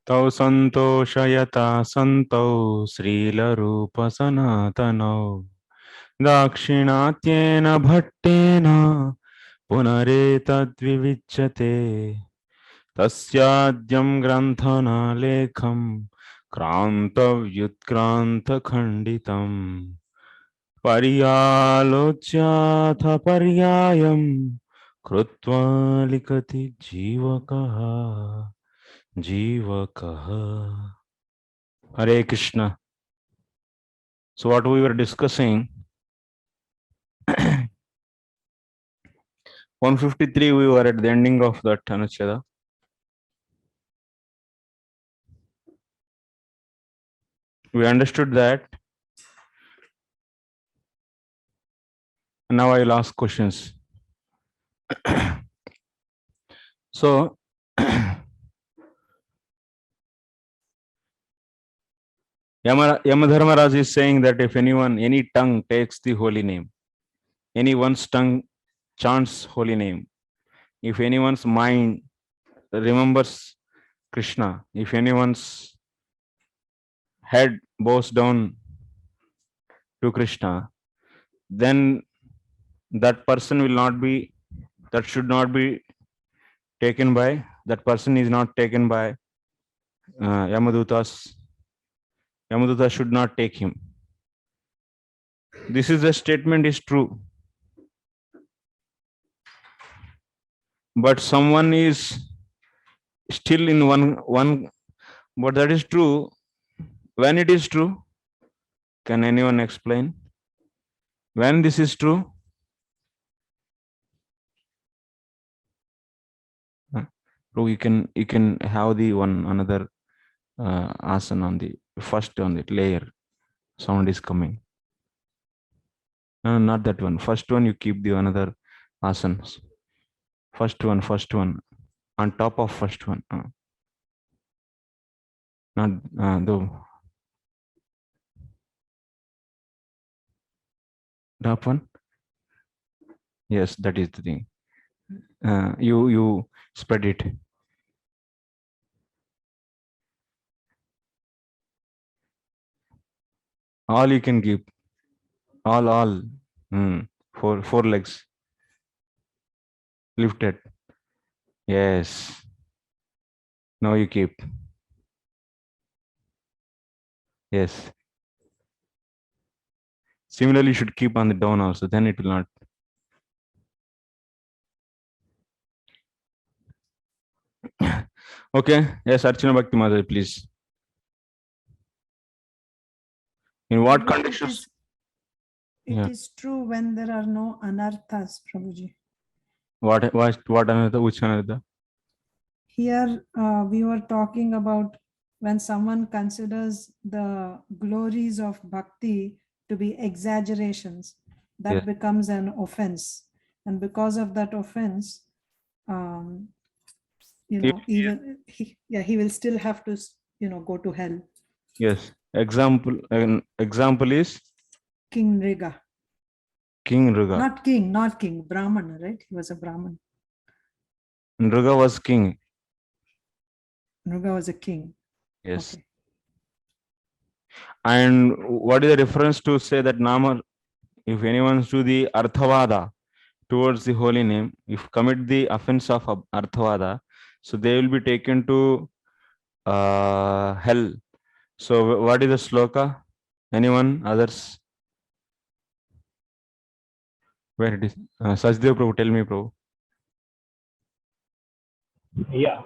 Tau santoshayata santau srila rupa sanatanau dakshinatyena bhattena punaretad vivichyate tasyadyam granthana lekham krantavyutkranta khanditam pariyalocyatha paryayam krutva likati jivakaha jivakaha. Hare Krishna. So what we were discussing, 153, we were at the ending of that anuccheda. We understood that. Now I will ask questions. So Yamadharmaraj is saying that if anyone, any tongue takes the holy name, anyone's tongue chants holy name, if anyone's mind remembers Krishna, if anyone's head bows down to Krishna, then that person will not be, that should not be taken by, that person is not taken by Yamadutas. Yamaduta should not take him. This is a statement is true. But someone is still in one, but that is true. When it is true, can anyone explain? When this is true? So you can have the one another asana on the first on the layer. Sound is coming. No, not that one. First one you keep the another asanas. First one on top of first one. Not the top one. Yes, that is the thing. You spread it. All you can give. All. Four legs. Lifted. Yes. Now you keep. Yes. Similarly, you should keep on the down also. Then it will not. Okay. Yes, Archana Bhakti Mother, please. In what conditions? It is true when there are no anarthas, Prabhuji. What another? Which another? Here we were talking about when someone considers the glories of bhakti to be exaggerations, that becomes an offense. And because of that offense, even he will still have to, go to hell. Yes. An example is King Nriga. King Nriga. Not king, Brahmana, right? He was a Brahman. Nriga was king. Nriga was a king. Yes. Okay. And what is the reference to say that Nama, if anyone's do the Arthavada towards the holy name, if commit the offense of Arthavada, so they will be taken to hell. So what is the sloka? Anyone? Others? Where it is? Sajdev Prabhu, tell me, Prabhu. Yeah,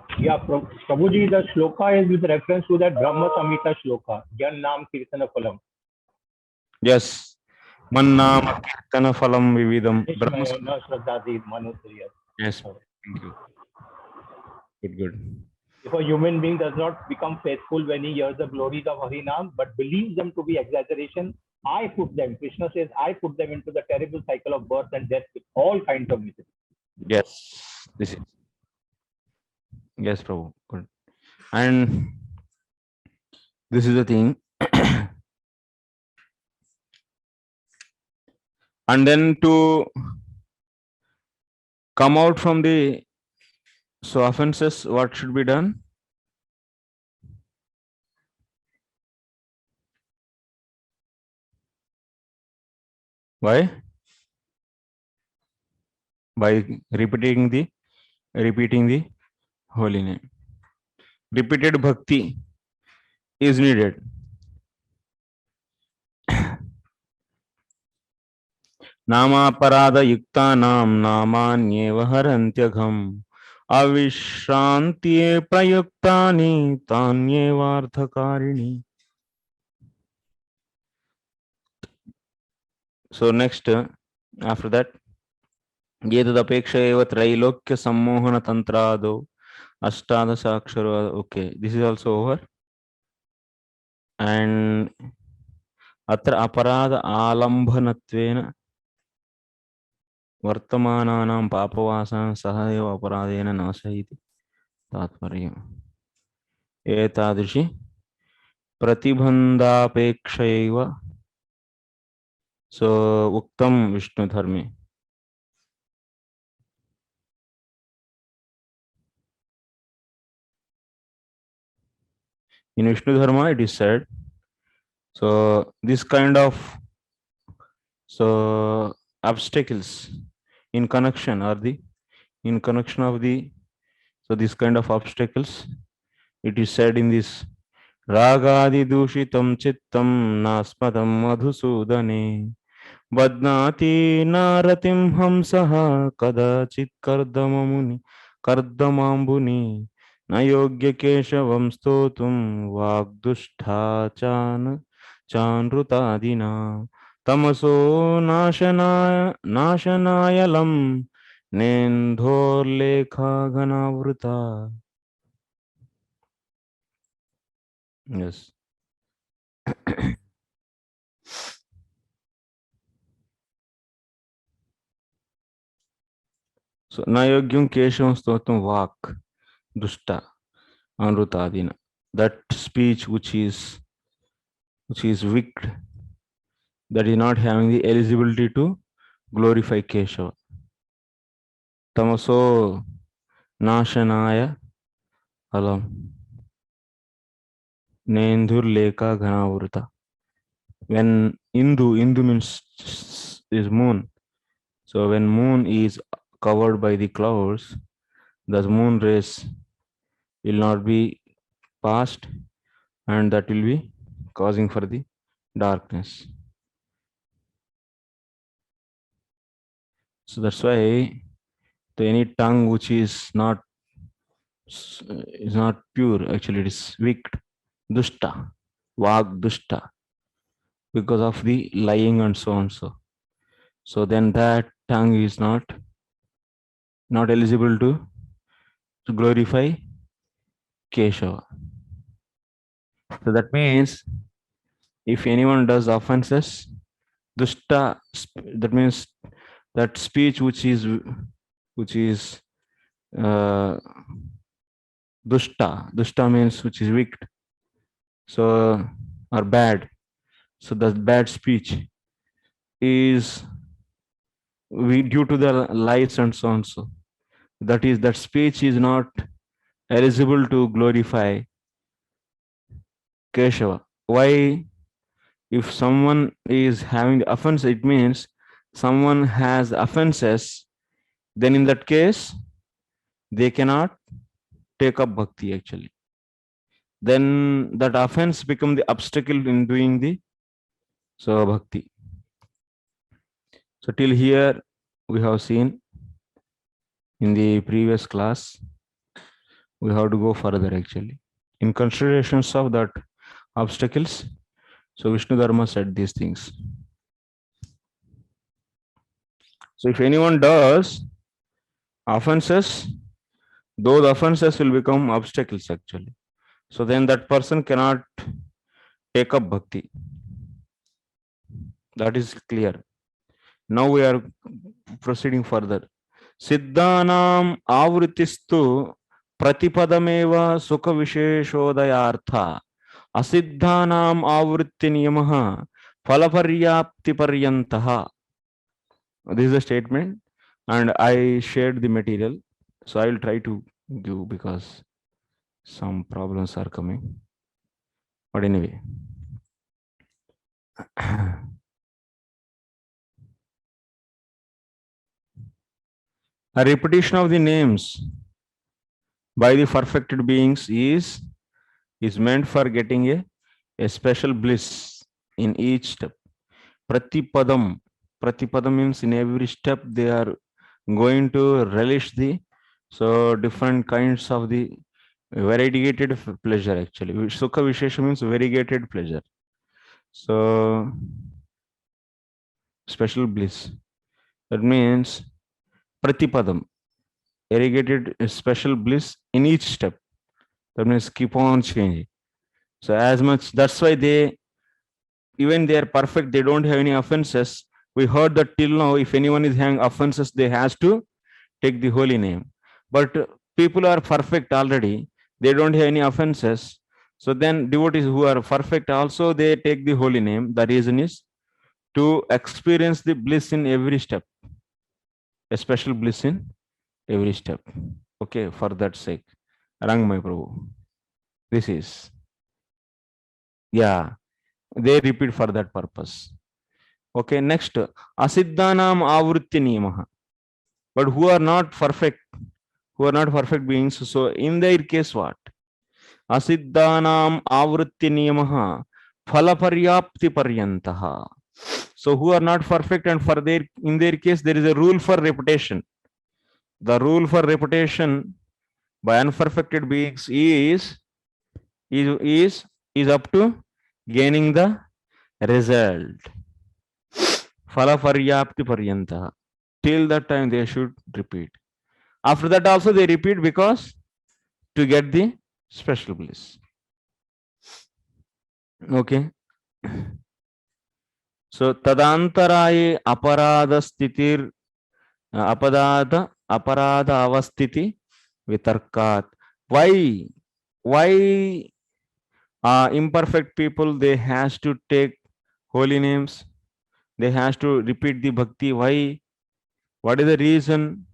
Prabhuji, the shloka is with reference to that Brahma Samhita shloka, Jan Nam Kirtana Phalam. Yes. Man Nama Kirtana Phalam Vividam. Yes, thank you. Good. If a human being does not become faithful when he hears the glories of Harinam, but believes them to be exaggeration, I put them, Krishna says, I put them into the terrible cycle of birth and death with all kinds of misery. Yes, this is. Yes, Prabhu. Good. And this is the thing. And then to come out from the offenses, what should be done? Why? By repeating the holy name. Repeated bhakti is needed. नामापराध युक्तानां नामान्येव हरन्त्यघम् अविश्रान्त्ये प्रयुक्तानि तान्येवार्थकारिणि. So next, after that, एतदपेक्षा एव त्रैलोक्य सम्मोहन तंत्रादो अष्टादशाक्षरो. Okay, this is also over. And अत्र अपराध आलम्भनत्वेन वर्तमानानां पापवासान् सह एव अपराधेन नाशयति तात्पर्यम्. एतादृशी प्रतिबन्धापेक्षैव सो उक्तं विष्णुधर्मे. In Vishnu Dharma it is said, so this kind of obstacles in connection of the so this kind of obstacles, it is said in this ragadi dushitam chittam nasmadam madhusudane badnati naratim hamsaha kadachit kardamambuni na yogya keshavam stotum vagdushtha chanrutadina तमसो नाशनायलम नेन्धोर्लेखा घनावृता. Yes. So nayogyam keshavam stotam vak dushta anrutadina. That speech which is wicked, that is not having the eligibility to glorify Keshava. Tamaso nashanaya alam nendur leka ghanavurta. When Indu means is moon. So when moon is covered by the clouds, the moon rays will not be passed, and that will be causing for the darkness. So that's why any tongue which is not pure, actually it is wicked, dushta, vag dushta, because of the lying and so on. So then that tongue is not eligible to glorify Keshava. So that means if anyone does offenses, dushta, that means that speech which is dushta means which is wicked, so or bad. So that bad speech is due to the lies and so on. So that speech is not eligible to glorify Keshava. Why? If someone is having the offense, it means someone has offenses, then in that case they cannot take up bhakti actually. Then that offense become the obstacle in doing the bhakti. So till here we have seen in the previous class. We have to go further actually. In considerations of that obstacles, so Vishnu Dharma said these things. So if anyone does offenses, those offenses will become obstacles actually. So then that person cannot take up bhakti. That is clear. Now we are proceeding further. Siddhanam avritistu pratipadameva sukha visheshodayartha asiddhanam avritti niyamaha phalaparyapti paryantaha. This is a statement, and I shared the material, so I will try to give because some problems are coming. But anyway, A repetition of the names by the perfected beings is meant for getting a special bliss in each step. Pratipadam. Pratipadam means in every step they are going to relish the different kinds of the variegated pleasure actually. Sukha Vishesha means variegated pleasure. So special bliss. That means Pratipadam. Variegated special bliss in each step. That means keep on changing. So as much, that's why even they are perfect, they don't have any offenses. We heard that till now, if anyone is having offenses, they has to take the holy name. But people are perfect already, they don't have any offenses. So then devotees who are perfect also, they take the holy name. The reason is to experience the bliss in every step, a special bliss in every step. Okay, for that sake. Rang my Prabhu. This is, yeah, they repeat for that purpose. Okay, next, Asiddhanam Avrutti Niyamaha. But who are not perfect, beings. So in their case, what? Asiddhanam Avrutti Niyamaha Phalaparyapti Paryantaha. So who are not perfect, and for in their case, there is a rule for repetition. The rule for repetition by unperfected beings is up to gaining the result. Phalaparyapti Paryanta. Till that time they should repeat. After that also they repeat because to get the special bliss. Okay. So tadantaraye aparada stitir aparada avastiti vitarkat. Why imperfect people, they has to take holy names, they has to repeat the bhakti? Why? What is the reason?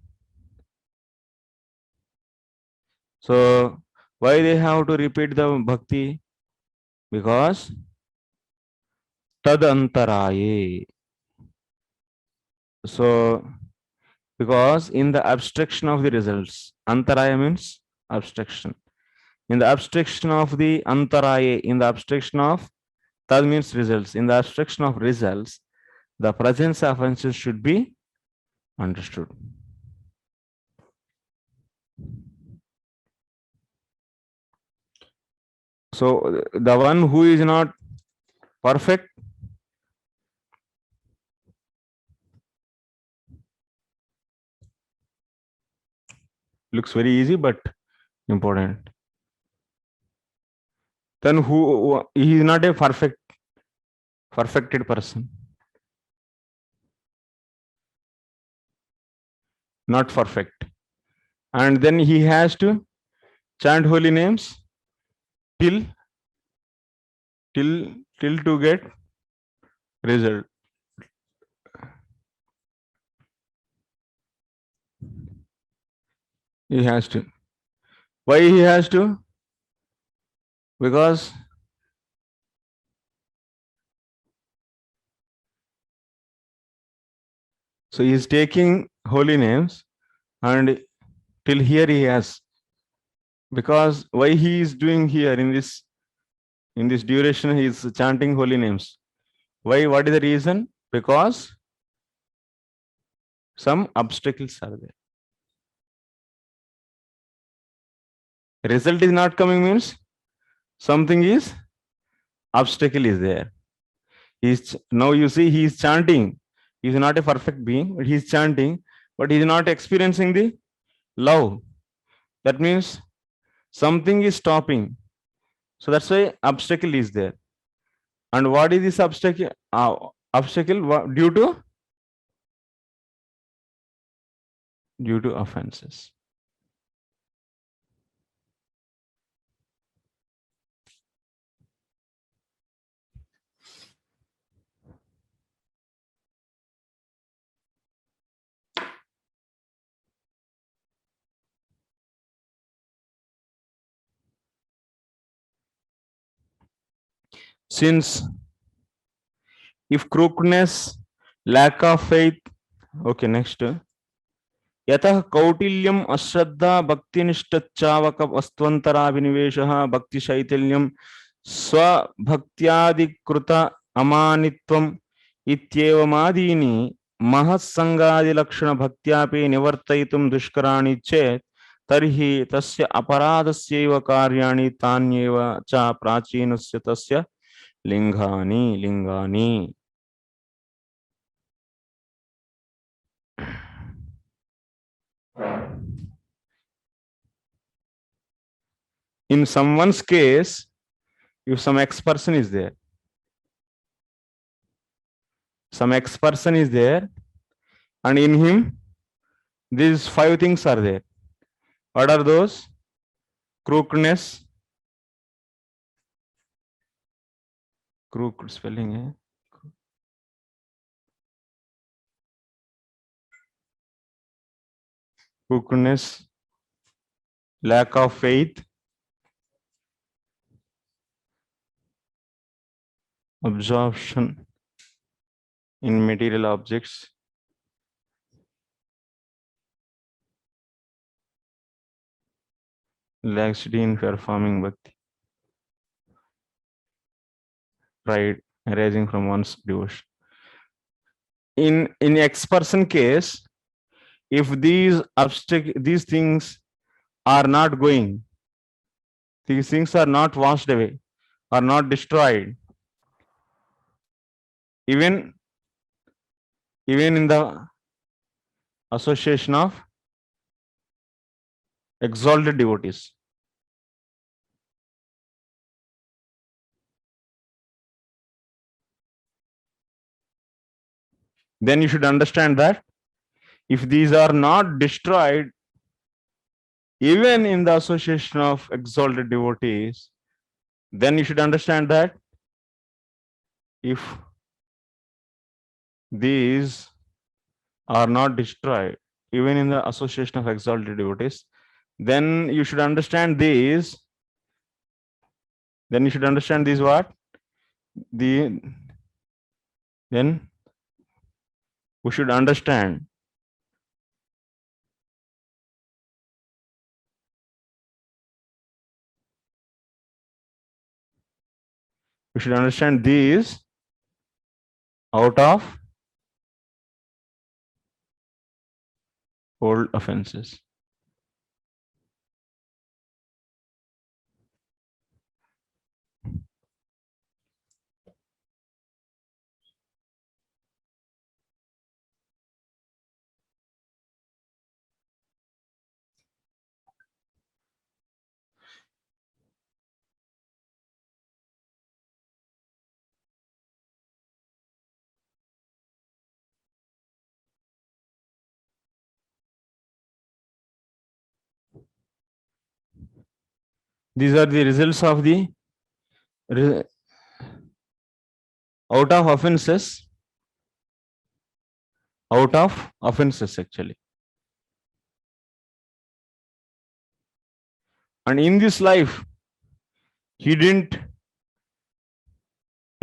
So why they have to repeat the bhakti? Because tadantaraye. So because in the abstraction of the results, antaraya means abstraction. In the abstraction of the antaraya, in the abstraction of tad means results, in the abstraction of results, the presence of offenses should be understood. So the one who is not perfect, looks very easy but important. Then who he is not a perfected person, not perfect, and then he has to chant holy names till to get result. He has to. Why he has to? Because so he is taking holy names, and till here he has. Because why he is doing here in this duration, he is chanting holy names. Why? What is the reason? Because some obstacles are there. Result is not coming means something is obstacle is there. He's now you see he is chanting. He is not a perfect being, but he is chanting, but he is not experiencing the love. That means something is stopping. So that's why obstacle is there. And what is this obstacle? Obstacle due to offenses. Since if crookedness, lack of faith, okay, next. यतः कौटिल्यम अश्रद्धा भक्तिनिष्ठच्चावक वस्त्वन्तराभिनिवेशः भक्तिशैथिल्यम स्वभक्त्यादिकृत अमानित्वम् इत्येवमादीनि महत्संगादिलक्षण भक्त्यापि निवर्तयितुं दुष्कराणि चेत् तर्हि तस्य अपराधस्यैव कार्याणि तान्येव च प्राचीनस्य तस्य लिंगानि In someone's case, if some X person is there, and in him these 5 things are there. What are those? Crookedness, crooked spelling है, crookedness, lack of faith, absorption in material objects, laxity in performing bhakti, pride arising from one's devotion. In X person case, if these things are not going, these things are not washed away, are not destroyed, even in the association of exalted devotees. Then you should understand that if these are not destroyed, even in the association of exalted devotees, then you should understand that if these are not destroyed, even in the association of exalted devotees, then you should understand these. Then you should understand these what? Then we should understand these out of old offenses. These are the results of the out of offenses actually. And in this life, he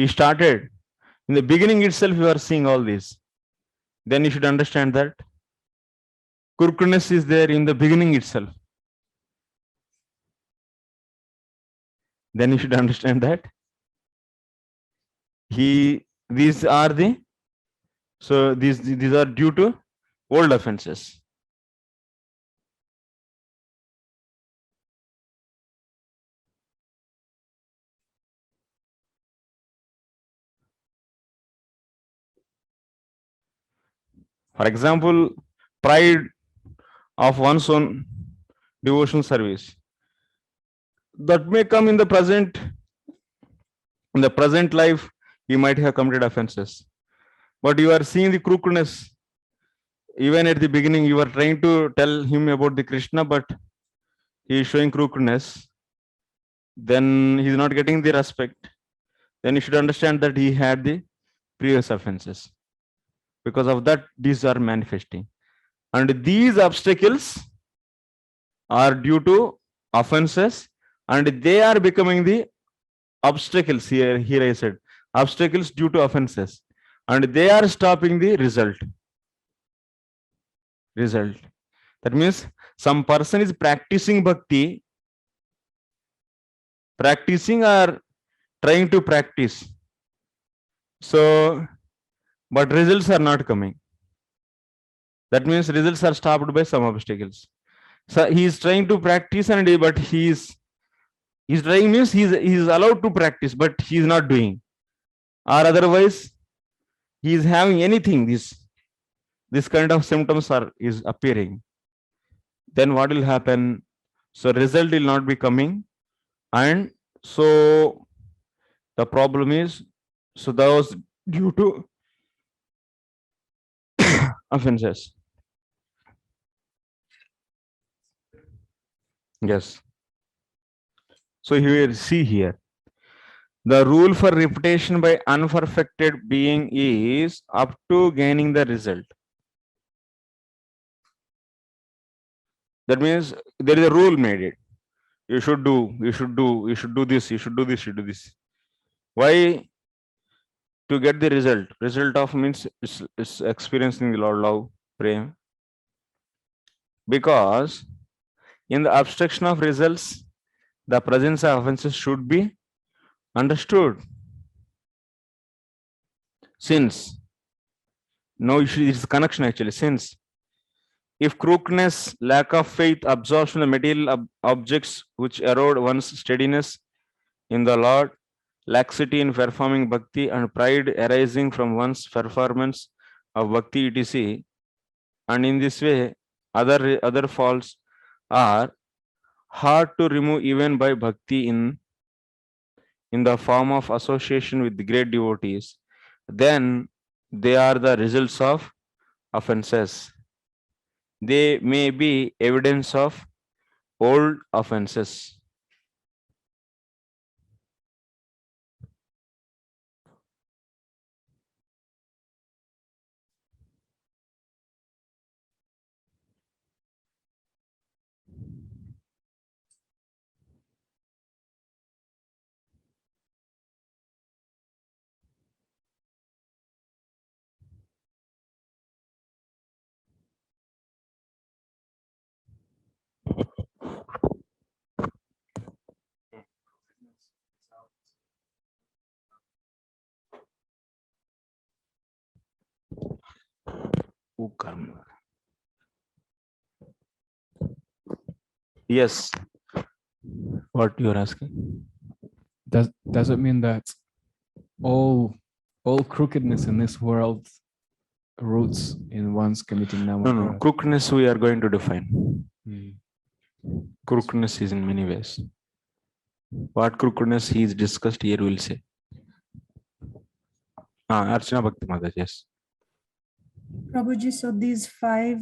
started in the beginning itself. You are seeing all this. Then you should understand that crookedness is there in the beginning itself. Then you should understand that these are due to old offenses. For example, pride of one's own devotional service that may come in the present life. He might have committed offenses, but you are seeing the crookedness. Even at the beginning, you are trying to tell him about the Krishna, but he is showing crookedness. Then he is not getting the respect. Then you should understand that he had the previous offenses. Because of that, these are manifesting. And these obstacles are due to offenses, and they are becoming the obstacles. Here I said obstacles due to offenses, and they are stopping the result. That means some person is practicing bhakti, practicing or trying to practice. So, but results are not coming. That means results are stopped by some obstacles. So he is trying to practice but he's trying means he's allowed to practice, but he's not doing. Or otherwise, he is having anything, this kind of symptoms is appearing. Then what will happen? So result will not be coming, and so the problem is, so that was due to offenses. Yes. So here, see here. The rule for repetition by unperfected being is up to gaining the result. That means there is a rule made it. You should do this, you should do this, you should do this. Why? To get the result. Result of means is experiencing the Lord love, prema. Because in the abstraction of results, the presence of offenses should be understood. Since no issue is connection actually. Since if crookedness, lack of faith, absorption of material objects which erode one's steadiness in the Lord, laxity in performing bhakti, and pride arising from one's performance of bhakti etc. And in this way, other faults are hard to remove even by bhakti in the form of association with the great devotees, then they are the results of offenses. They may be evidence of old offenses. Yes. What you are asking? Does it mean that all crookedness in this world roots in one's committing nama? No. Crookedness we are going to define. Hmm. Crookedness is in many ways. What crookedness he is discussed here will say. Archana Bhakti Mataji, yes. Prabhuji, so these 5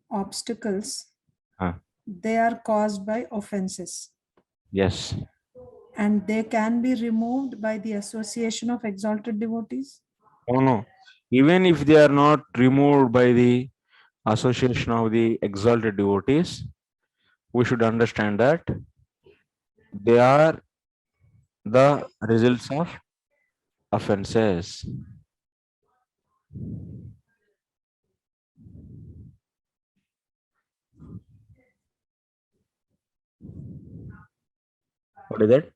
obstacles, they are caused by offenses. Yes. And they can be removed by the association of exalted devotees? Oh no. Even if they are not removed by the association of the exalted devotees, we should understand that they are the results of offenses. What is that?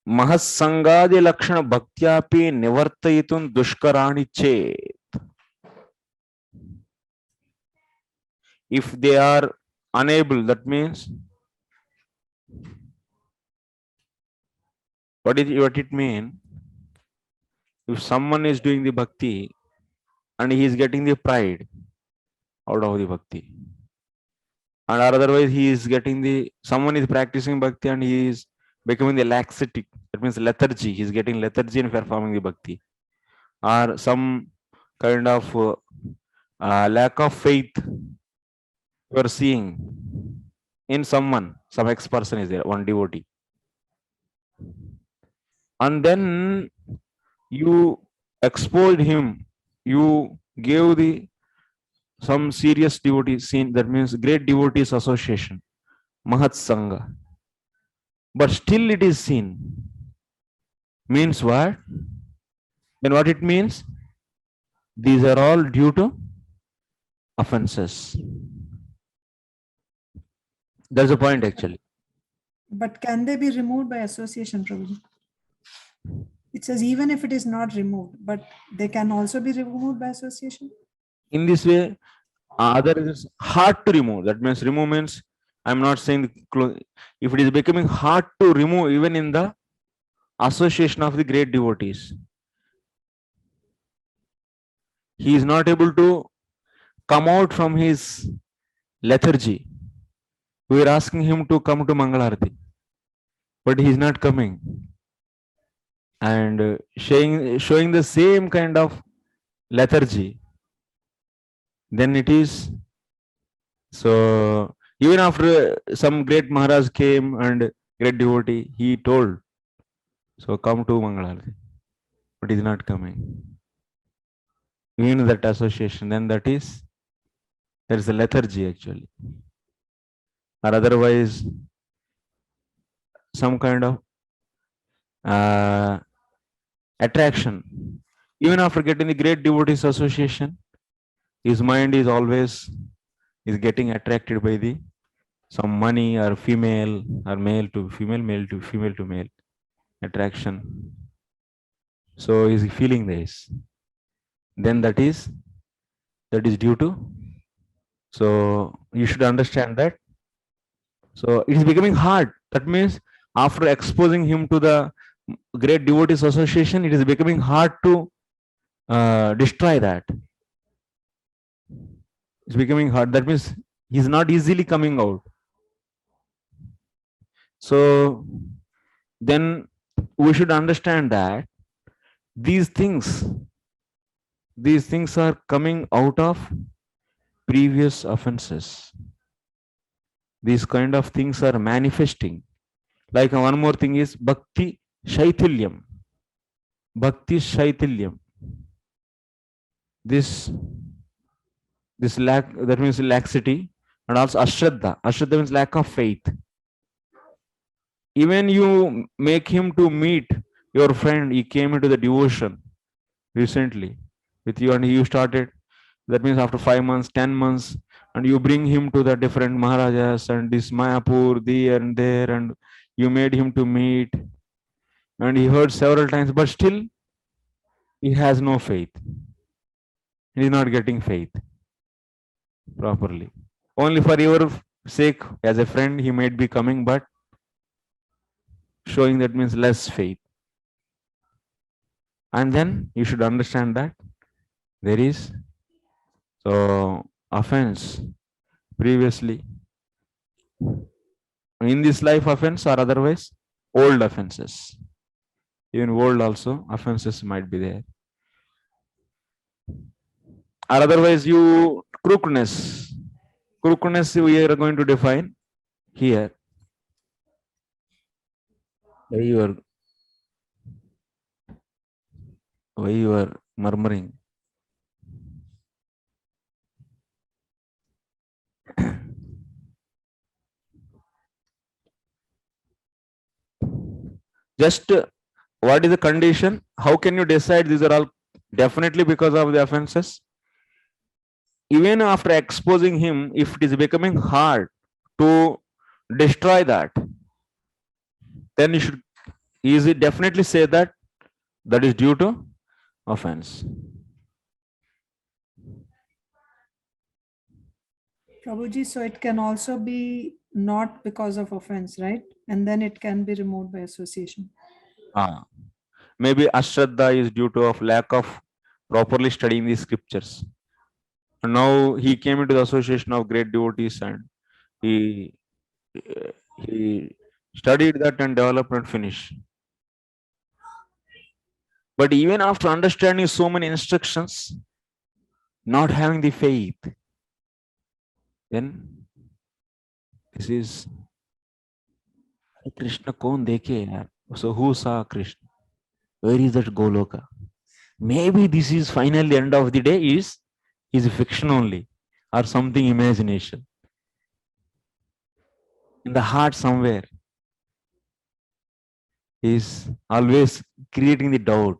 Mahasangadi lakshana bhaktyapi nivartayitun dushkarani chet. If they are unable, that means what it mean? If someone is doing the bhakti and he is getting the pride out of the bhakti, and otherwise he is getting someone is practicing bhakti and he is becoming the laxity, that means lethargy, he is getting lethargy in performing the bhakti, or some kind of lack of faith you are seeing in someone, some ex-person is there, one devotee, and then you exposed him, you gave some serious devotees seen, that means great devotees association, Mahat Sangha, but still it is seen. Means what? Then what it means? These are all due to offenses. That's the point actually. But can they be removed by association, Prabhuji? It says even if it is not removed, but they can also be removed by association. In this way, other is hard to remove. That means remove means I'm not saying if it is becoming hard to remove even in the association of the great devotees, he is not able to come out from his lethargy. We are asking him to come to Mangalarati, but he is not coming, and showing the same kind of lethargy. Then it is so. Even after some great Maharaj came and great devotee, he told, "So come to Mangalarati," but he is not coming. Even that association, then that is there is a lethargy actually, or otherwise some kind of attraction. Even after getting the great devotees association, his mind is always is getting attracted by the some money or female or male to female, male to female to male attraction. So he's feeling this. Then that is due to. So you should understand that. So it is becoming hard. That means after exposing him to the great devotees association, it is becoming hard to destroy that. It's becoming hard. That means he's not easily coming out. So then we should understand that these things are coming out of previous offenses. These kind of things are manifesting. Like one more thing is bhakti shaitilyam. Bhakti shaitilyam. This lack, that means laxity, and also ashraddha. Ashraddha means lack of faith. Even you make him to meet your friend, he came into the devotion recently with you and you started, that means after 5 months, 10 months, and you bring him to the different Maharajas and this Mayapur, there and there, and you made him to meet, and he heard several times, but still he has no faith. He is not getting faith properly. Only for your sake, as a friend, he might be coming, but showing that means less faith. And then you should understand that there is offense previously in this life, offense or otherwise old offenses. Even old also offenses might be there, or otherwise you crookedness. Crookedness we are going to define here. Why you are murmuring? Just what is the condition? How can you decide these are all definitely because of the offenses? Even after exposing him, if it is becoming hard to destroy that, then you should easily definitely say that that is due to offense. Prabhuji, so it can also be not because of offense, right? And then it can be removed by association. Maybe ashraddha is due to of lack of properly studying the scriptures. And now he came into the association of great devotees and he studied that and developed and finished. But even after understanding so many instructions, not having the faith, then this is Krishna kon dekhe yaar. So who saw Krishna? Where is that Goloka? Maybe this is finally end of the day is fiction only or something imagination. In the heart somewhere is always creating the doubt.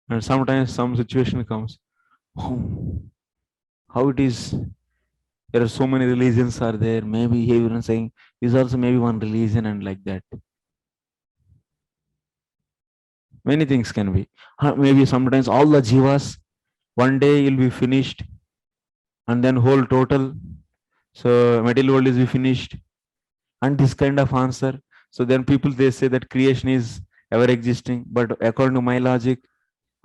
And sometimes some situation comes, oh, how it is There are so many religions are there. Maybe everyone saying is also maybe one religion and like that. Many things can be. Maybe sometimes all the jivas one day will be finished and then whole total. So material world is be finished and this kind of answer. So then people they say that creation is ever existing, but according to my logic,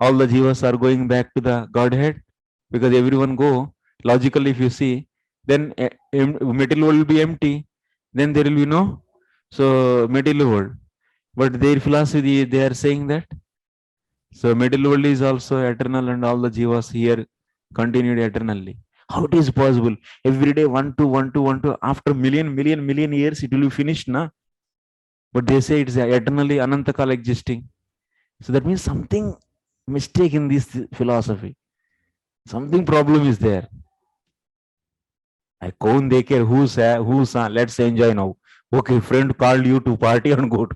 all the jivas are going back to the Godhead because everyone go logically. If you see, then material world will be empty. Then there will be no so material world. But their philosophy they are saying that so material world is also eternal and all the jivas here continued eternally. How it is possible? Every day one, two, one, two, one, two. After million years, it will be finished, na? But they say it's eternally anantakal existing. So that means something mistake in this philosophy. Something problem is there. I can't take care who's let's enjoy now. Okay, friend called you to party and go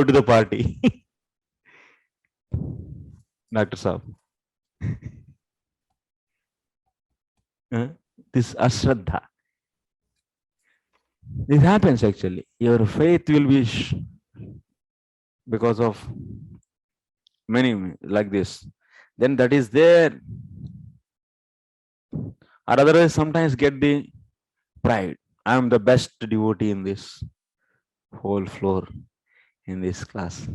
to the party. Dr. Saab. This ashraddha. This happens actually. Your faith will be because of many like this. Then that is there. Or otherwise, sometimes get the pride. I am the best devotee in this whole floor in this class.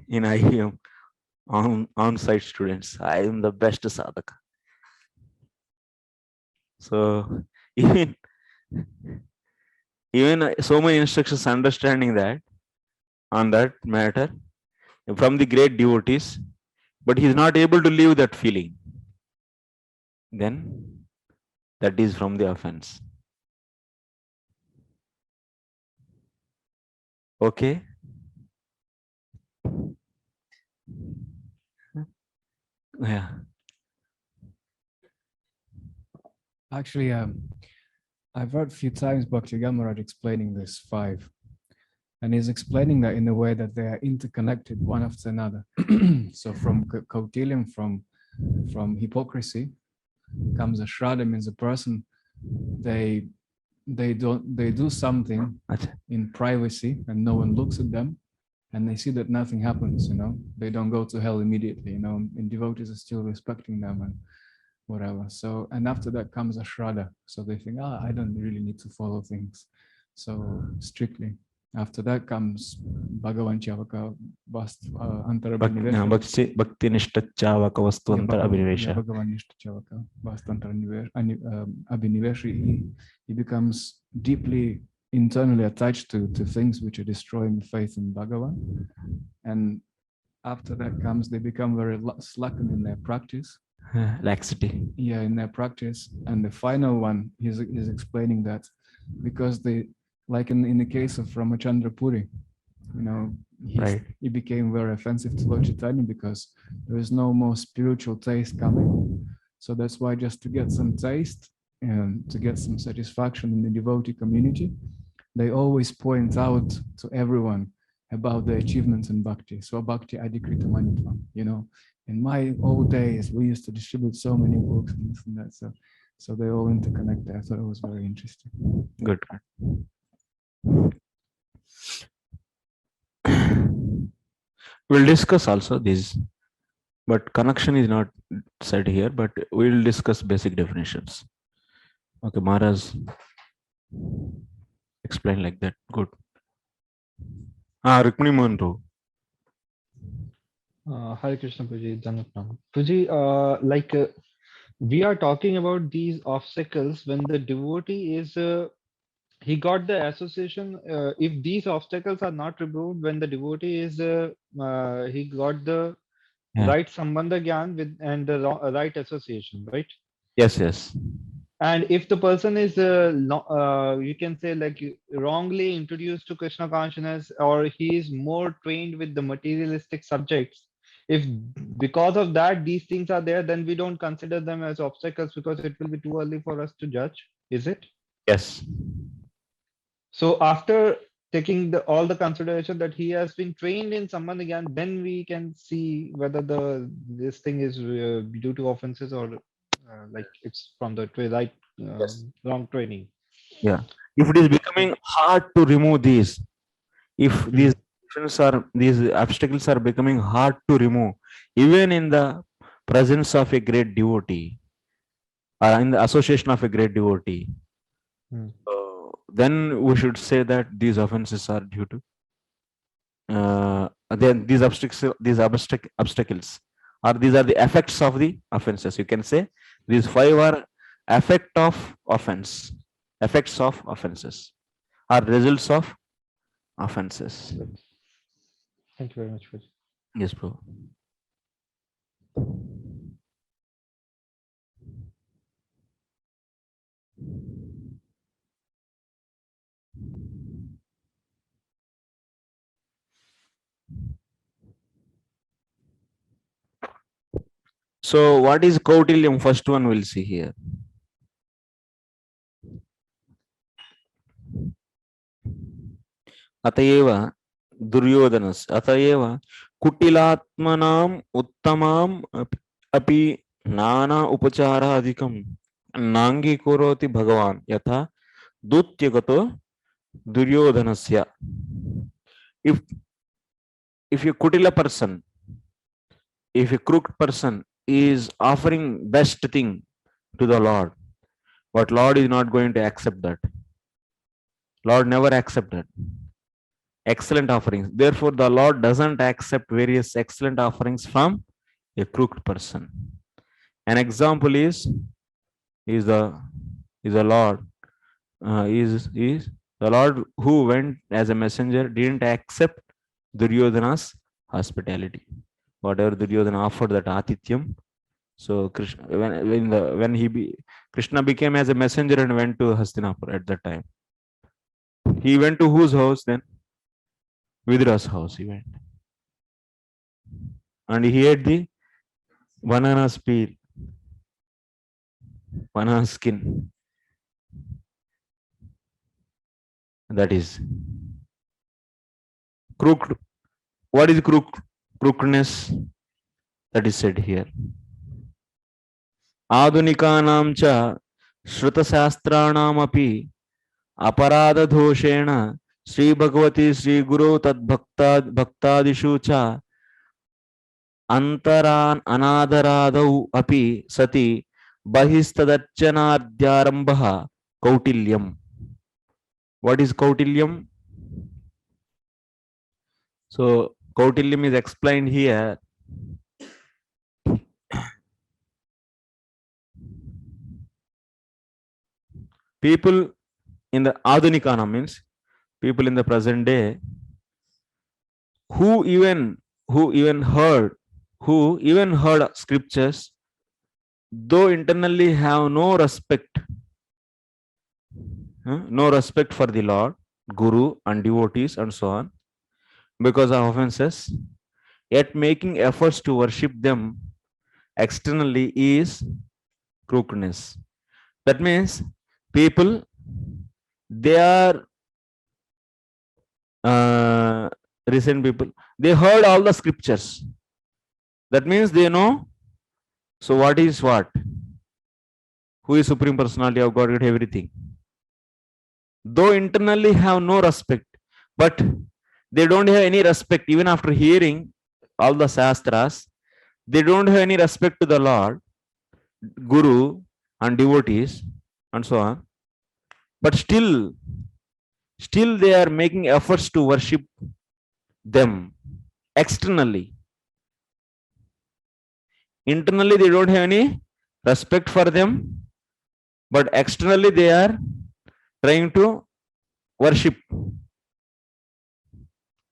In IEM, on-site students, I am the best sadhaka. So even so many instructions understanding that on that matter from the great devotees, but he is not able to leave that feeling. Then that is from the offense. Okay. Yeah. Actually, I've heard a few times Bhakti Gamaraj explaining this 5, and he's explaining that in a way that they are interconnected one after another. So from Kautilyan, from hypocrisy comes a Shraddha, means a person they do something in privacy and no one looks at them, and they see that nothing happens. They don't go to hell immediately. And devotees are still respecting them and whatever. So, and after that comes a Shraddha. So they think, I don't really need to follow things so strictly. After that comes Bhagavan Chavaka Antarabhinivesha. Bhakti Nishta Chavaka Vastu Antarabhinivesha. Bhagavan Nishta Chavaka Vastu Antarabhinivesha. He becomes deeply internally attached to things which are destroying faith in Bhagavan. And after that comes, they become very slackened in their practice. Laxity. Yeah, in their practice. And the final one, he's explaining that because they, like in the case of Ramachandra Puri, he became very offensive to Lord Chaitanya because there is no more spiritual taste coming. So that's why, just to get some taste and to get some satisfaction in the devotee community, they always point out to everyone about the achievements in bhakti. So bhakti adikrita manitvam, in my old days, we used to distribute so many books and this and that. So they all interconnect there. I thought it was very interesting. Good. We'll discuss also this, but connection is not said here, but we'll discuss basic definitions. Okay, Maharaj explain like that. Good. Rukmini Mohan. Hare Krishna Puji, Janatram. Puji, we are talking about these obstacles when the devotee is, he got the association, if these obstacles are not removed, when the devotee is, he got the right Sambandha Gyan with and the right association, right? Yes. And if the person is, you can say wrongly introduced to Krishna consciousness, or he is more trained with the materialistic subjects, if because of that these things are there, then we don't consider them as obstacles because it will be too early for us to judge, is it? Yes. So after taking all the consideration that he has been trained in someone again, then we can see whether this thing is due to offenses or like it's from the right Yes. wrong training. Yeah. If it is becoming hard to remove these, if these these obstacles are becoming hard to remove, even in the presence of a great devotee or in the association of a great devotee, then we should say that these offenses are due to then these obstacles or these are the effects of the offenses. You can say these 5 are effects of offenses are results of offenses. Thank you very much, Fuji. Yes, bro. So what is Kautilyam? First one we'll see here. अतएव दुर्योधनस् अतएव कुटिलात्मनाम् उत्तमाम् अपि नाना उपचारादिकं नाङ्गीकुरोति भगवान् यथा दूत्यगतो दुर्योधनस्य. If a kutila person, if a crooked person is offering best thing to the Lord, but Lord is not going to accept that. Lord never accepted excellent offerings. Therefore, the Lord doesn't accept various excellent offerings from a crooked person. An example is the Lord is the Lord who went as a messenger didn't accept Duryodhana's hospitality. Whatever Duryodhana offered, that Atityam. So Krishna, Krishna became as a messenger and went to Hastinapur at that time. He went to whose house then? Vidra's house he went. And he ate the banana peel, banana skin. That is crooked. What is crookedness? That is said here. Adunikanam cha shrutasastranam अपराधदोषेण Shri Bhagwati Shri गुरु तद्भक्तादिषु च अंतरान अनादरादौ अपि सति बहिस्तदर्चनाद्यारंभः कौटिल्यम. What is Kautilyam? So Kautilyam is explained here. People in the Adunikana means people in the present day who even heard scriptures, though internally have no respect for the Lord, Guru and devotees and so on, because of offenses, yet making efforts to worship them externally is crookedness. That means people, they are recent people, they heard all the scriptures. That means they know. So what is what? Who is Supreme Personality of Godhead, everything. Though internally have no respect, but they don't have any respect even after hearing all the Shastras. They don't have any respect to the Lord, Guru and devotees and so on. But still they are making efforts to worship them externally. Internally they don't have any respect for them, but externally they are trying to worship.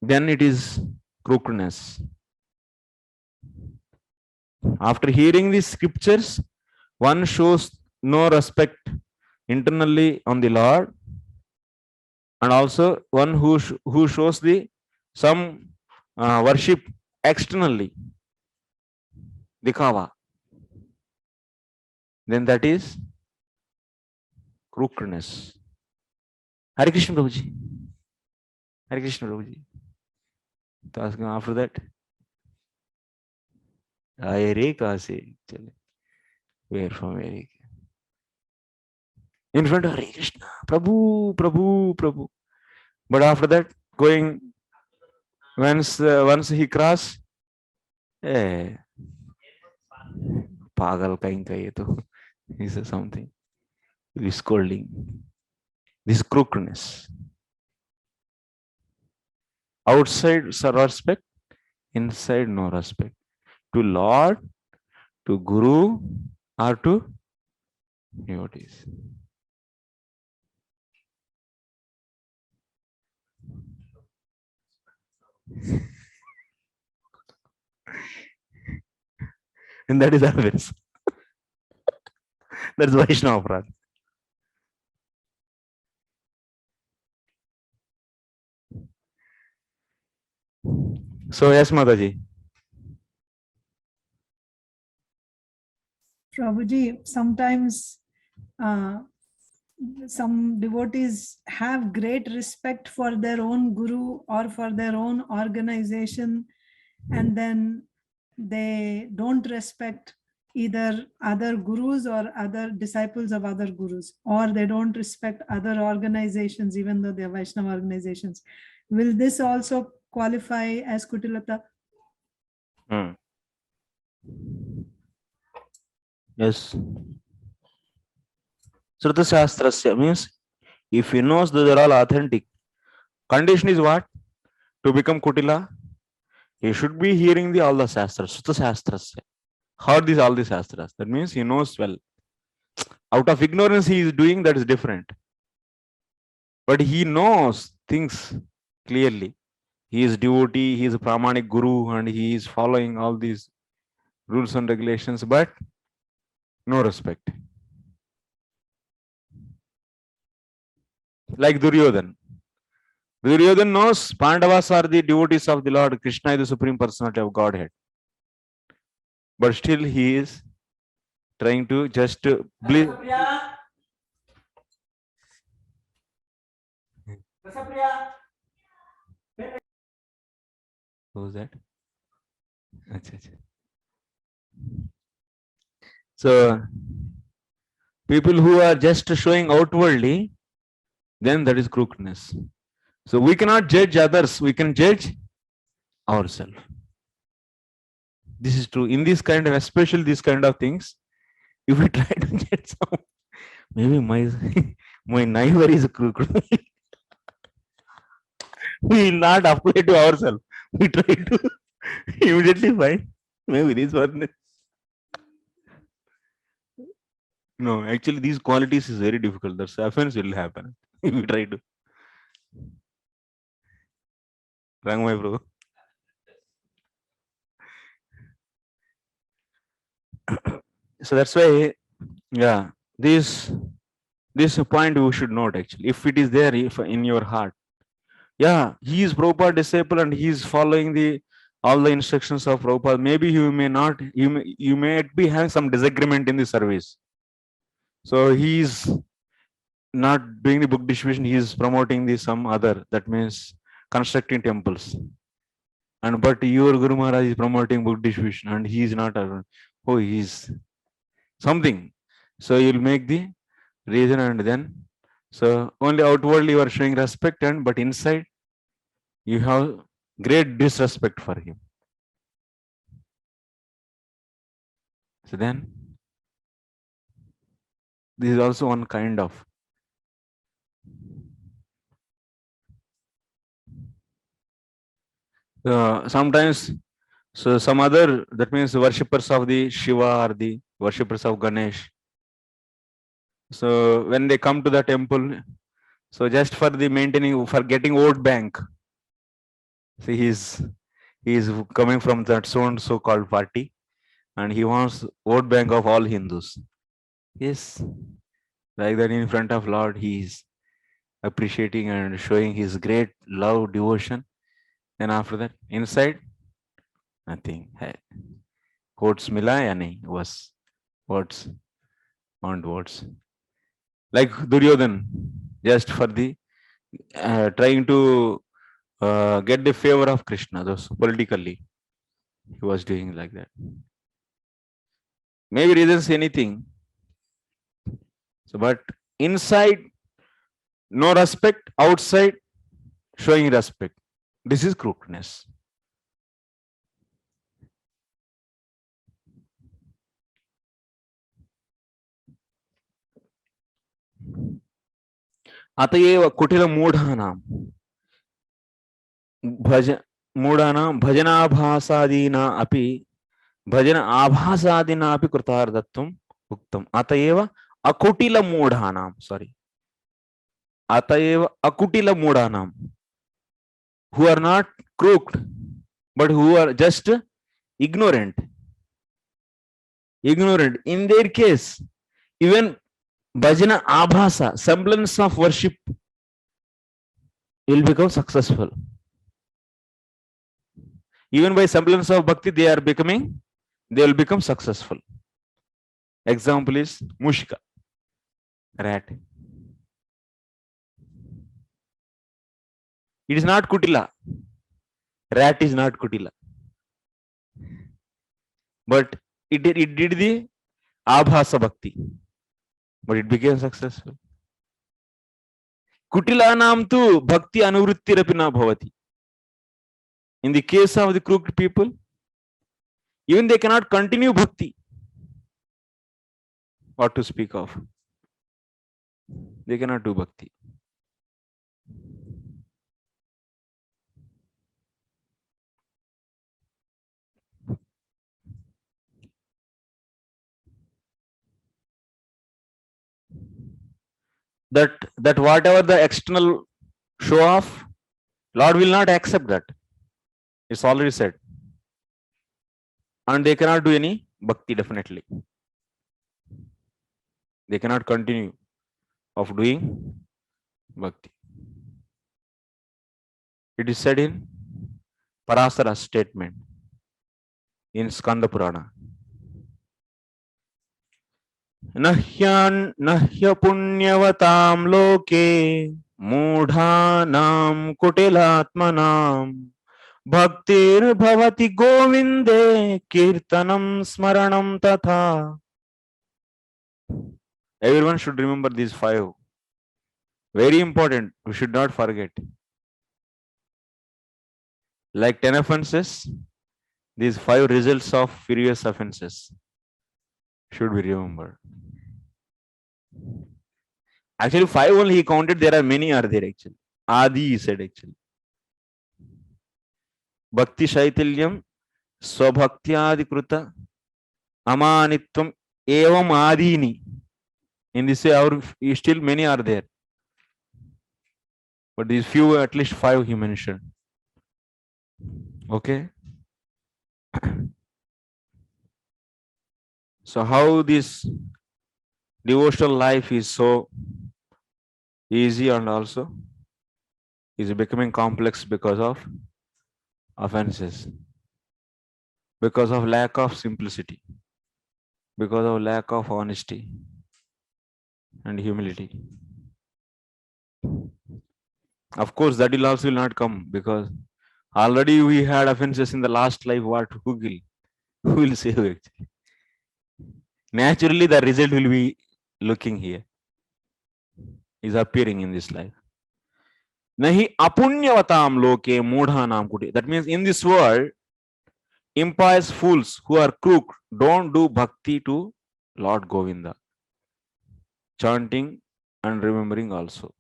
Then it is crookedness. After hearing these scriptures, one shows no respect internally on the Lord, and also one who shows some worship externally, dikava. Then that is crookedness. Hare Krishna Prabhuji. Hare Krishna Prabhuji. तो ask him after that, आए रे कहाँ से चले, where from where? In front of Hare Krishna, Prabhu, Prabhu, Prabhu. But after that, going once he crossed, eh, pagal kahin ka ye to. He said something. He is scolding. This crookedness. Outside respect, inside no respect. To Lord, to Guru, or to devotees. And that is always. That's Vaishnava Prad. So yes, Mataji. Prabhuji, sometimes some devotees have great respect for their own guru or for their own organization, and then they don't respect either other gurus or other disciples of other gurus, or they don't respect other organizations even though they're Vaishnava organizations. Will this also qualify as kutilata? Yes. Sruta Shastrasya means if he knows that they're all authentic, condition is what? To become Kutila, he should be hearing all the Shastras, Sruta Shastrasya. Heard all the Shastras. That means he knows well. Out of ignorance he is doing, that is different. But he knows things clearly. He is devotee, he is a Pramanic Guru, and he is following all these rules and regulations, but no respect. Like Duryodhan. Duryodhan knows Pandavas are the devotees of the Lord. Krishna is the Supreme Personality of Godhead. But still he is trying to just believe. Who's that? So people who are just showing outwardly, then that is crookedness. So we cannot judge others, we can judge ourselves. This is true. In this kind of, especially this kind of things, if we try to get some, maybe my neighbor is crooked. We will not apply to ourselves. We try to immediately find maybe this one. No, actually, these qualities is very difficult. That's offense will happen if we try to. Wrong, my bro. So that's why, yeah, this point we should note actually. If it is there, if in your heart, yeah, he is Prabhupada disciple and he is following all the instructions of Prabhupada. Maybe you may not, you may be having some disagreement in the service. So he is not doing the book distribution, he is promoting some other, that means constructing temples. And but your Guru Maharaj is promoting book distribution and he is not, he is something. So you'll make the reason, and then so only outwardly you are showing respect, and but inside you have great disrespect for him. So then this is also one kind of sometimes. So some other, that means worshippers of the Shiva or the worshippers of Ganesh. So when they come to the temple, so just for the maintaining, for getting vote bank, see he is coming from that so called party, and he wants vote bank of all Hindus. Yes, like that in front of Lord, he is appreciating and showing his great love, devotion. And after that, inside, nothing. Votes mila ya nahi? Was votes, want votes. Like Duryodhan, just for the trying to get the favor of Krishna. Those politically, he was doing like that. Maybe reasons anything. So, but inside, no respect. Outside, showing respect. This is crookedness. अतएव कुटिल मूढ़ानां भजनाभासादीना अपि भजन आभासादिना अपि कृतार्थत्वम् उक्तम्. अतएव अकुटिल मूढ़ानां, sorry, अतएव अकुटिल मूढ़ानां, who are not crooked but who are just ignorant. In their case, even bhajana abhasa, semblance of worship, will become successful. Even by semblance of bhakti, they will become successful. Example is mushika, rat. It is not kutila. Rat is not kutila. But it did the abhasa bhakti, but it became successful. Kutilanam tu bhakti anuvrittirapi na bhavati. In the case of the crooked people, even they cannot continue bhakti. What to speak of? They cannot do bhakti. That whatever the external show off, Lord will not accept that. It's already said. And they cannot do any bhakti, definitely. They cannot continue of doing bhakti. It is said in Parasara's statement in Skanda Purana. Nahya punyavatam loke mudhanam kutilatmanam bhaktir bhavati govinde kirtanam smaranam tatha. Everyone should remember these 5. Very important. We should not forget. Like 10 offenses, these 5 results of furious offenses should be remembered. Actually, 5 only he counted. There are many are there actually. Adi he said actually. Bhakti Shaitilyam Swabhaktyadi Kruta Amanitvam Evam Adini. In this way, still many are there. But these few, at least 5 he mentioned. Okay. So how this devotional life is so easy and also is becoming complex because of offenses, because of lack of simplicity, because of lack of honesty and humility. Of course, that will also not come because already we had offenses in the last life. Who will save actually? Naturally, the result will be looking here, is appearing in this life. Nahi apunyavatam loke mudhanam kuti. That means in this world, impious fools who are crooked don't do bhakti to Lord Govinda, chanting and remembering also.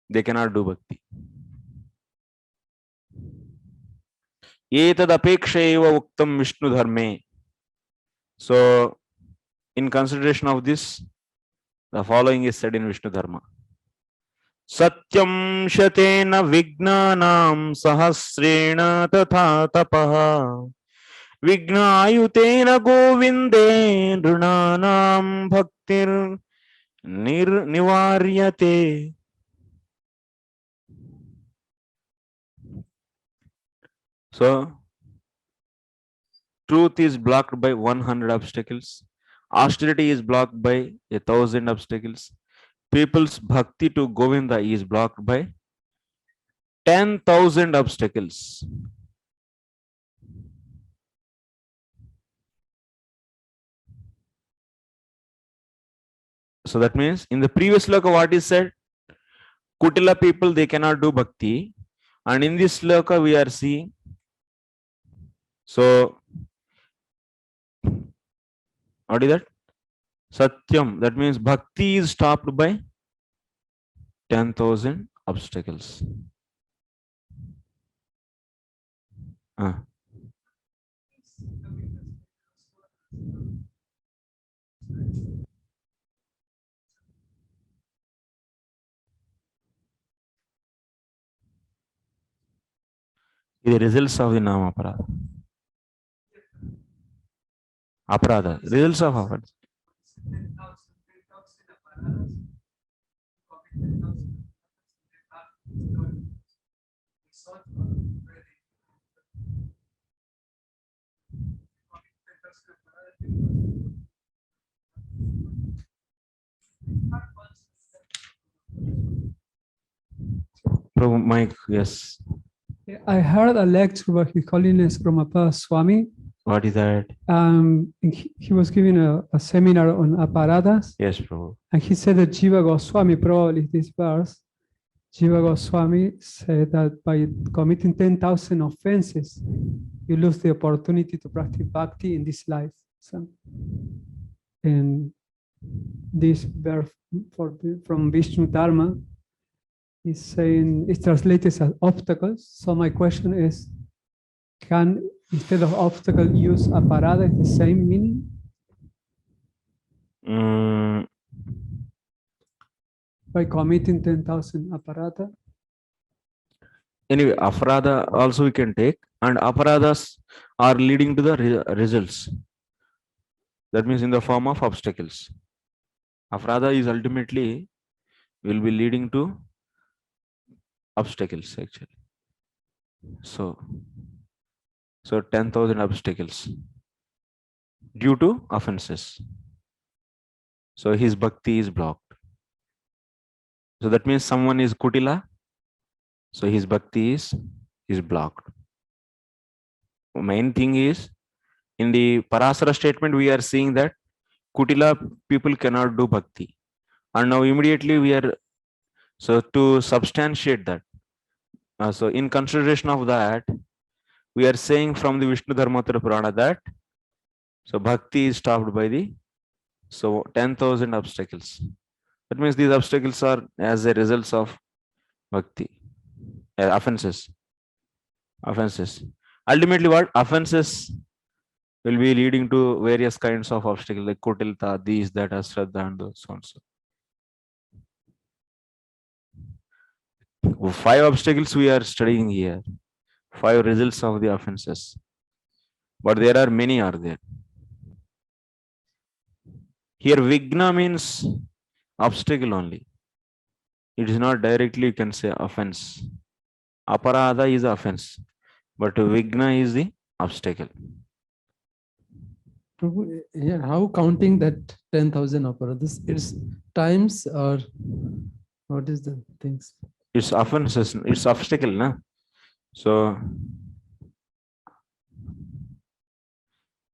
They cannot do bhakti. Etad apeksha eva uktam Vishnu dharme. So, in consideration of this, the following is said in Vishnu Dharma. Satyam shatena vignanam sahasrena tatha tapaha vignayutena govinde nrunanam bhaktir nivaryate. So, truth is blocked by 100 obstacles. Austerity is blocked by 1,000 obstacles. people's bhakti to Govinda is blocked by 10,000 obstacles. So that means in the previous sloka, what is said? Kutila people, they cannot do bhakti. And in this sloka, we are seeing. So, what is that? Satyam. That means bhakti is stopped by 10,000 obstacles. The results of the Nama Aparada. Aparada. Results of Aparada. Prabhu, Mike, yes. I heard a lecture by His Holiness Brahmapa Swami. What is that? He was giving a seminar on aparadas, Yes, Prabhu. and he said that Jiva Goswami, probably this verse, Jiva Goswami said that by committing 10,000 offenses, you lose the opportunity to practice bhakti in this life. So, and this verse from Vishnu Dharma is saying, it's translated as obstacles. So my question is, can, instead of obstacle, use aparada in the same meaning? By committing 10,000 aparada? Anyway, aparada also we can take, and aparadas are leading to the results. That means in the form of obstacles. Aparada is ultimately will be leading to obstacles actually. So 10,000 obstacles due to offenses. So his bhakti is blocked. So that means someone is kutila. So his bhakti is blocked. Main thing is in the Parasara statement we are seeing that kutila people cannot do bhakti. And now immediately we are, so to substantiate that. So in consideration of that, we are saying from the Vishnu Dharmottara Purana that so bhakti is stopped by the 10,000 obstacles. That means these obstacles are as a result of bhakti, offenses. Ultimately, what offenses will be leading to various kinds of obstacles like kutilta, these, that, ashraddha, and so on. So 5 obstacles we are studying here, 5 results of the offenses, but there are many are there. Here vigna means obstacle only. It is not directly you can say offense. Aparada is offense, but vigna is the obstacle. Prabhu, yeah, how counting that 10,000 aparadas? It's times or what is the things? It's offenses, it's obstacle, na? So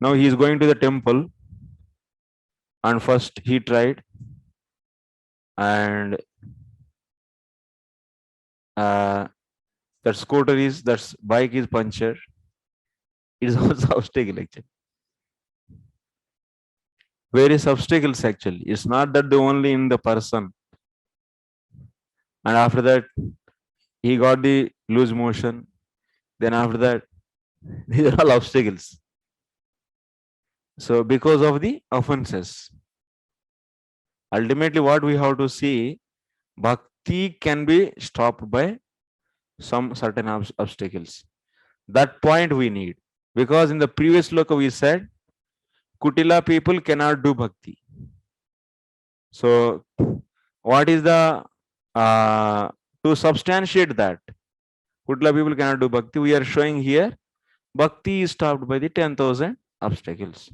now he is going to the temple, and first he tried, and that scooter is, that bike is punctured. It is also obstacle actually. Various obstacles actually. It's not that the only in the person. And after that, he got the loose motion. Then after that, these are all obstacles. So because of the offenses, ultimately what we have to see, bhakti can be stopped by some certain obstacles. That point we need, because in the previous sloka we said kutila people cannot do bhakti. So what is the to substantiate that kutila people cannot do bhakti, we are showing here bhakti is stopped by the 10,000 obstacles.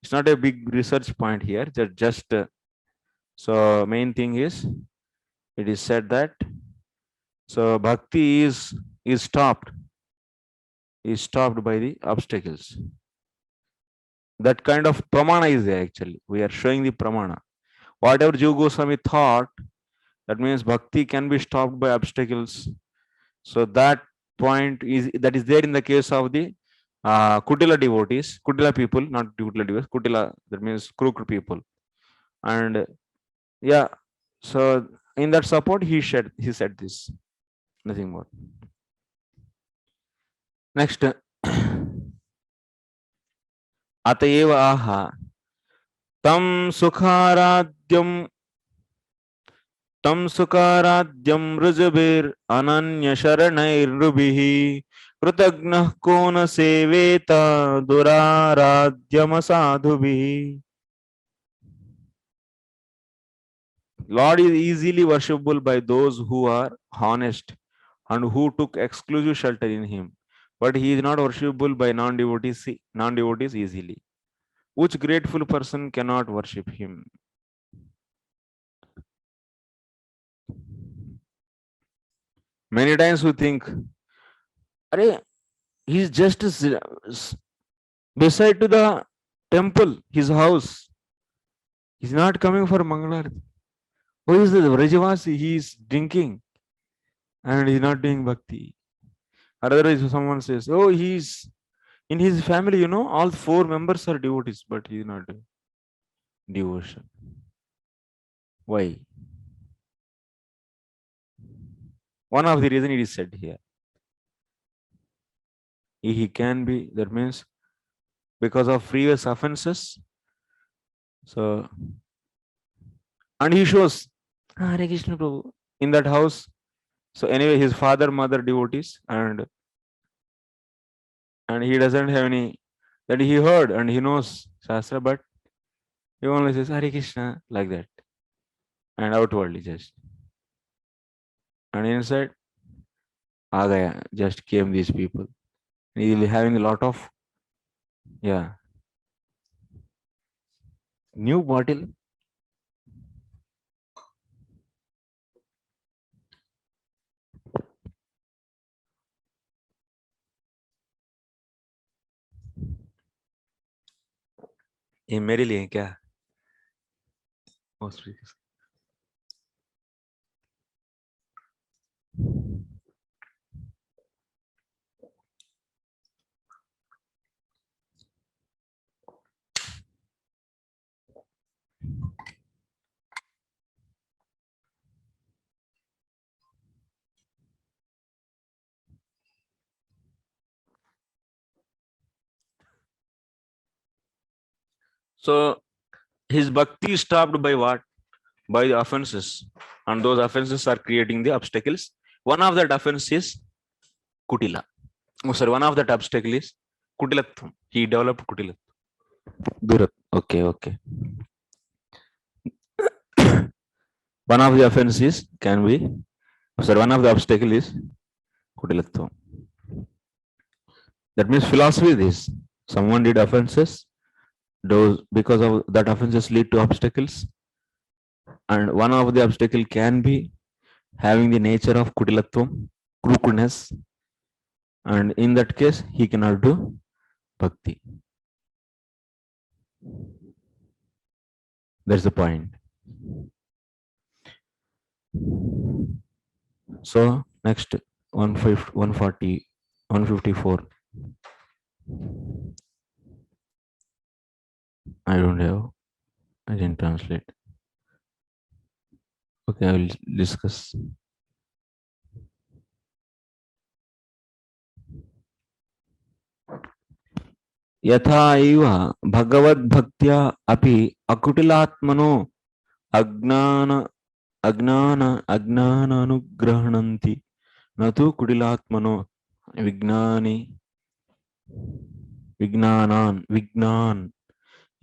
It's not a big research point here, just So main thing is, it is said that, so bhakti is stopped by the obstacles. That kind of pramana is there actually. We are showing the pramana. Whatever Jiva Goswami thought, that means bhakti can be stopped by obstacles. So that point is there in the case of the Kutila devotees, Kutila people, not Kutila devotees, Kutila, that means crooked people. And yeah, so in that support he said this, nothing more. Next, Ataeva aha tam sukharadyam ऋजभिर अनन्य शरणैर्नृभिः कृतघ्नः को न सेवेत दुराराध्यम साधुभिः. Lord is easily worshipable by those who are honest and who took exclusive shelter in him, but he is not worshipable by non-devotees easily. Which grateful person cannot worship him? Many times we think, Arey, he's just beside to the temple, his house. He's not coming for Mangalarati. Who is the Vrajavasi? He is drinking and he's not doing bhakti. Otherwise, someone says, oh, he's in his family, all 4 members are devotees, but he's not doing devotion. Why? One of the reasons it is said here. He can be, that means because of previous offenses. So, and he shows Hare Krishna Prabhu in that house. So anyway, his father, mother devotees, and he doesn't have any, that he heard and he knows Shastra, but he only says Hare Krishna like that, and outwardly just. And inside, Agaya, just came these people. He will be having a lot of, new bottle. ये मेरे लिए है क्या? So his bhakti is stopped by what? By the offenses, and those offenses are creating the obstacles. One of that offense is Kutila. Oh, sorry, one of that obstacle is Kutilatvam. He developed Kutilatvam. Durat. Okay. One of the offenses can be, one of the obstacle is Kutilatvam. That means philosophy is this. Someone did offenses, those because of that offenses lead to obstacles, and one of the obstacle can be having the nature of Kutilatvam, crookedness, and in that case he cannot do bhakti. That's the point. So next 154. I don't have. I didn't translate. Okay, I will discuss. यथा इव भगवद्भक्त्या अपि अकुटिलात्मनो अज्ञानानुग्रहणन्ति न तु कुटिलात्मनो विज्ञान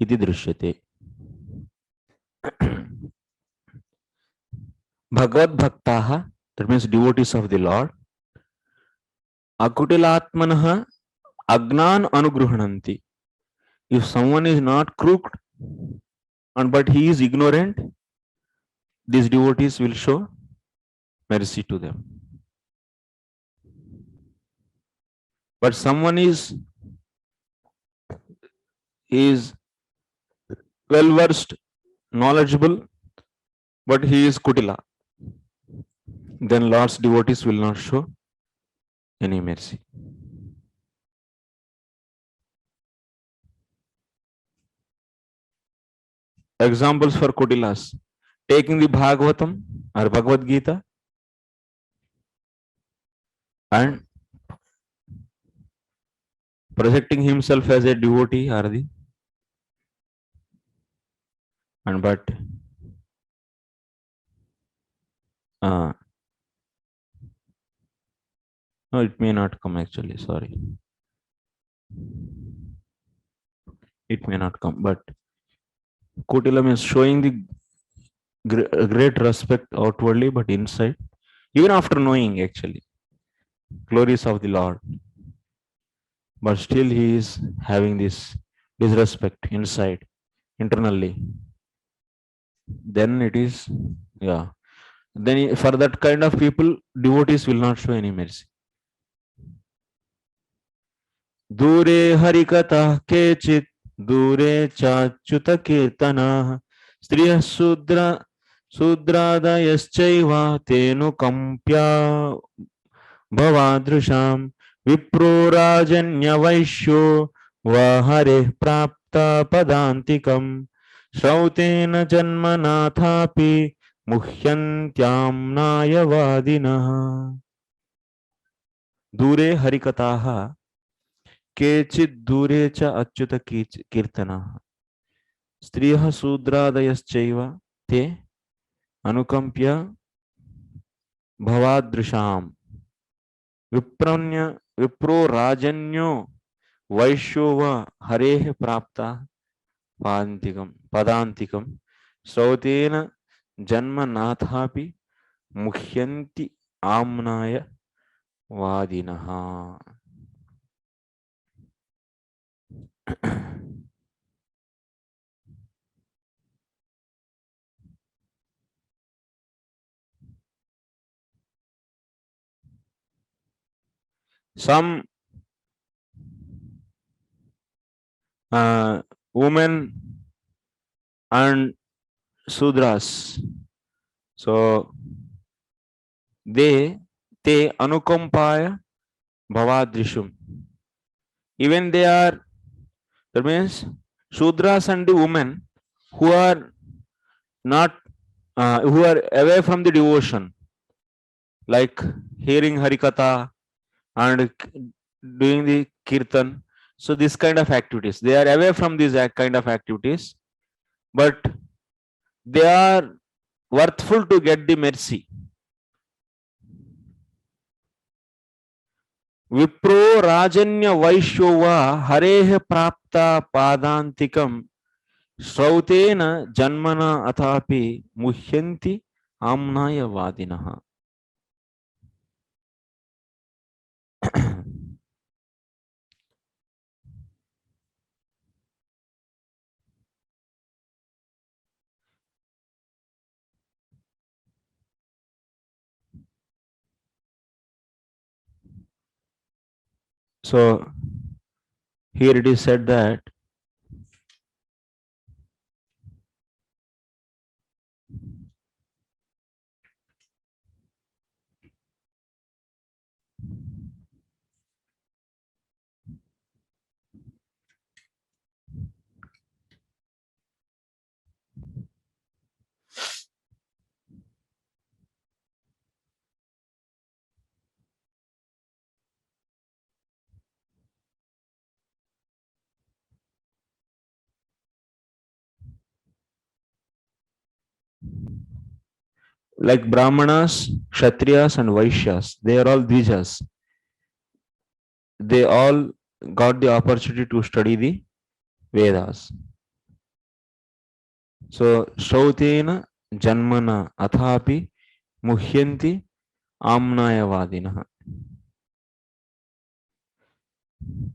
इति दृश्यते. Bhagavad-bhaktaः, that means devotees of the Lord, akutilatmanah agnan anugruhananti. If someone is not crooked, but he is ignorant, these devotees will show mercy to them. But someone is well versed, knowledgeable, but he is kutila, then Lord's devotees will not show any mercy. Examples for kutilas: taking the Bhagavatam or Bhagavad Gita and projecting himself as a devotee, are the and but no, it may not come actually. Sorry, it may not come. But Kutilam is showing the great respect outwardly, but inside, even after knowing actually glories of the Lord, but still he is having this disrespect inside, internally. Then it is, yeah. Then for that kind of people, devotees will not show any mercy. Dure harikata kechit dure chachuta kirtana striya sudradayaschaiva tenu kampya bhavadrusham vipro rajanya vaishyo vahare prapta padantikam Shautena janmanathapi muhyantyam nayavadinah. Dure harikataha kechid dure cha achyuta kirtanaha. Striyaha sudradayaschaiva te anukampya bhavadrusham. Vipro rajanyo vaishyova harehe prapta padantikam sautena janmanathapi muhyanti amnaya vadinaha. Some women and Sudras, so te anukampaya bhavadrishum. Even they are, that means Sudras and the women who are not, who are away from the devotion, like hearing Harikatha and doing the Kirtan. So this kind of activities, they are away from these kind of activities, but they are worthful to get the mercy. Vipro rajanya vaishyova harehe prapta padantikam Srautena janmana athapi muhyanti amnaya vadinaha. So here it is said that like Brahmanas, Kshatriyas and Vaishyas, they are all Dvijas. They all got the opportunity to study the Vedas. So Shautena janmana athapi muhyanti amnaya vadinaha.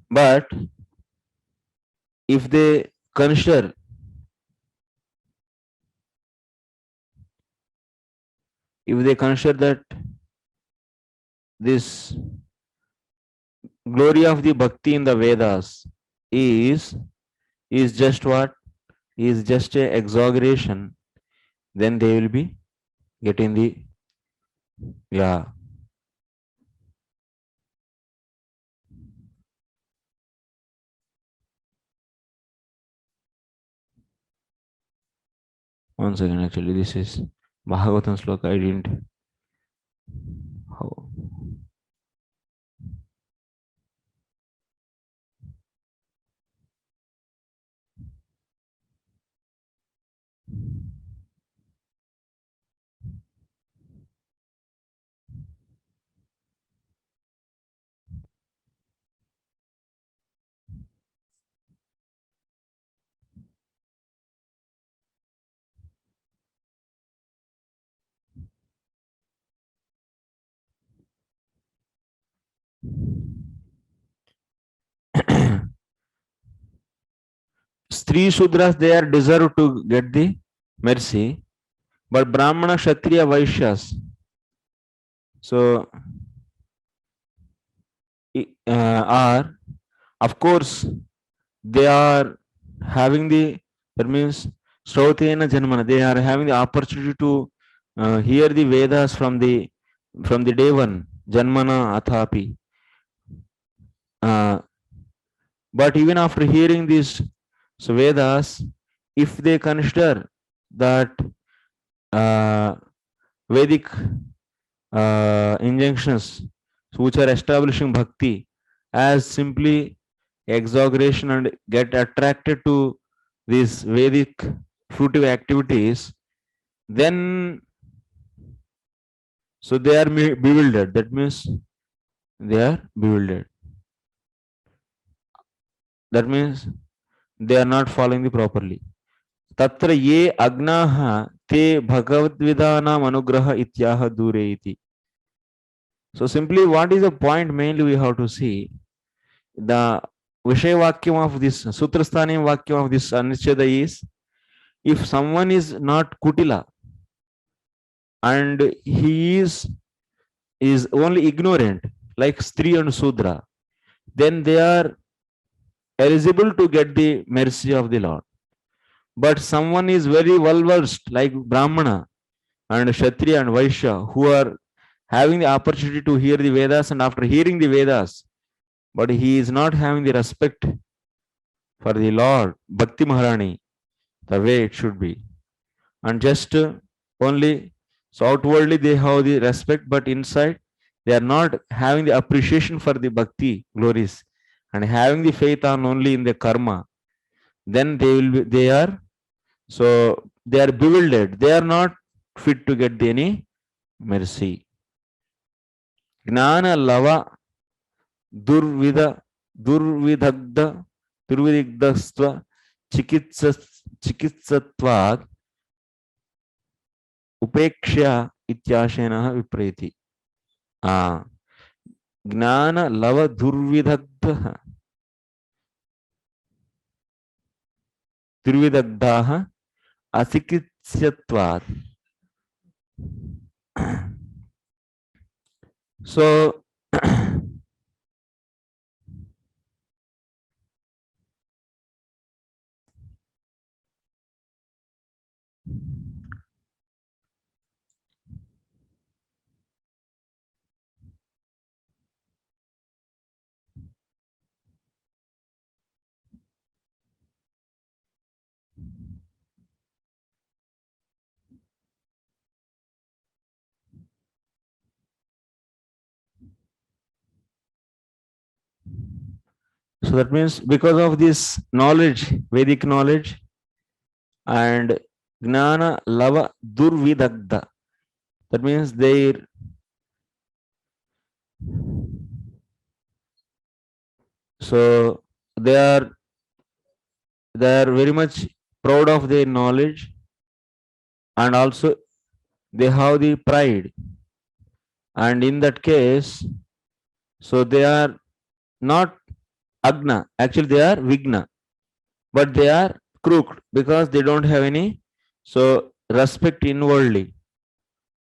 But if they consider if they consider that this glory of the bhakti in the Vedas is just what? Is just a exaggeration, then they will be getting the, yeah. One second, actually, this is Bhagavatam sloka. I didn't. How? Stree Shudras, they are deserved to get the mercy, but Brahmana, Kshatriya, Vaishyas, so are, of course, they are having the, that means Srautena Janmana, they are having the opportunity to hear the Vedas from the day one, Janmana Athapi. But even after hearing these Vedas, if they consider that Vedic injunctions which are establishing bhakti as simply exaggeration and get attracted to these Vedic fruitive activities, then so they are bewildered. That means they are bewildered. That means they are not following the properly. Tatra ye agnaha te bhagavad-vidanam anugraha ityaha dure iti. So simply, what is the point? Mainly we have to see the Vishay Vakyam of this Sutrasthani Vakyam of this anuccheda is, if someone is not Kutila and he is only ignorant, like Stri and Sudra, then they are eligible to get the mercy of the Lord. But someone is very well versed, like Brahmana and Kshatriya and Vaishya, who are having the opportunity to hear the Vedas, and after hearing the Vedas, but he is not having the respect for the Lord, Bhakti Maharani, the way it should be. And just only, so outwardly they have the respect, but inside they are not having the appreciation for the Bhakti glories and having the faith on only in the karma, then they are bewildered. They are not fit to get any mercy. Gnana lava durvidagdstva chikitsatvad upekshya ityashenah vipreti. Gnana lava durvidagdaha asikitsyatvad. So that means because of this knowledge, Vedic knowledge, and Gnana Lava Durvidagda, that means they are very much proud of their knowledge, and also they have the pride, and in that case, so they are not Agna, actually they are Vigna, but they are crooked because they don't have any respect inwardly.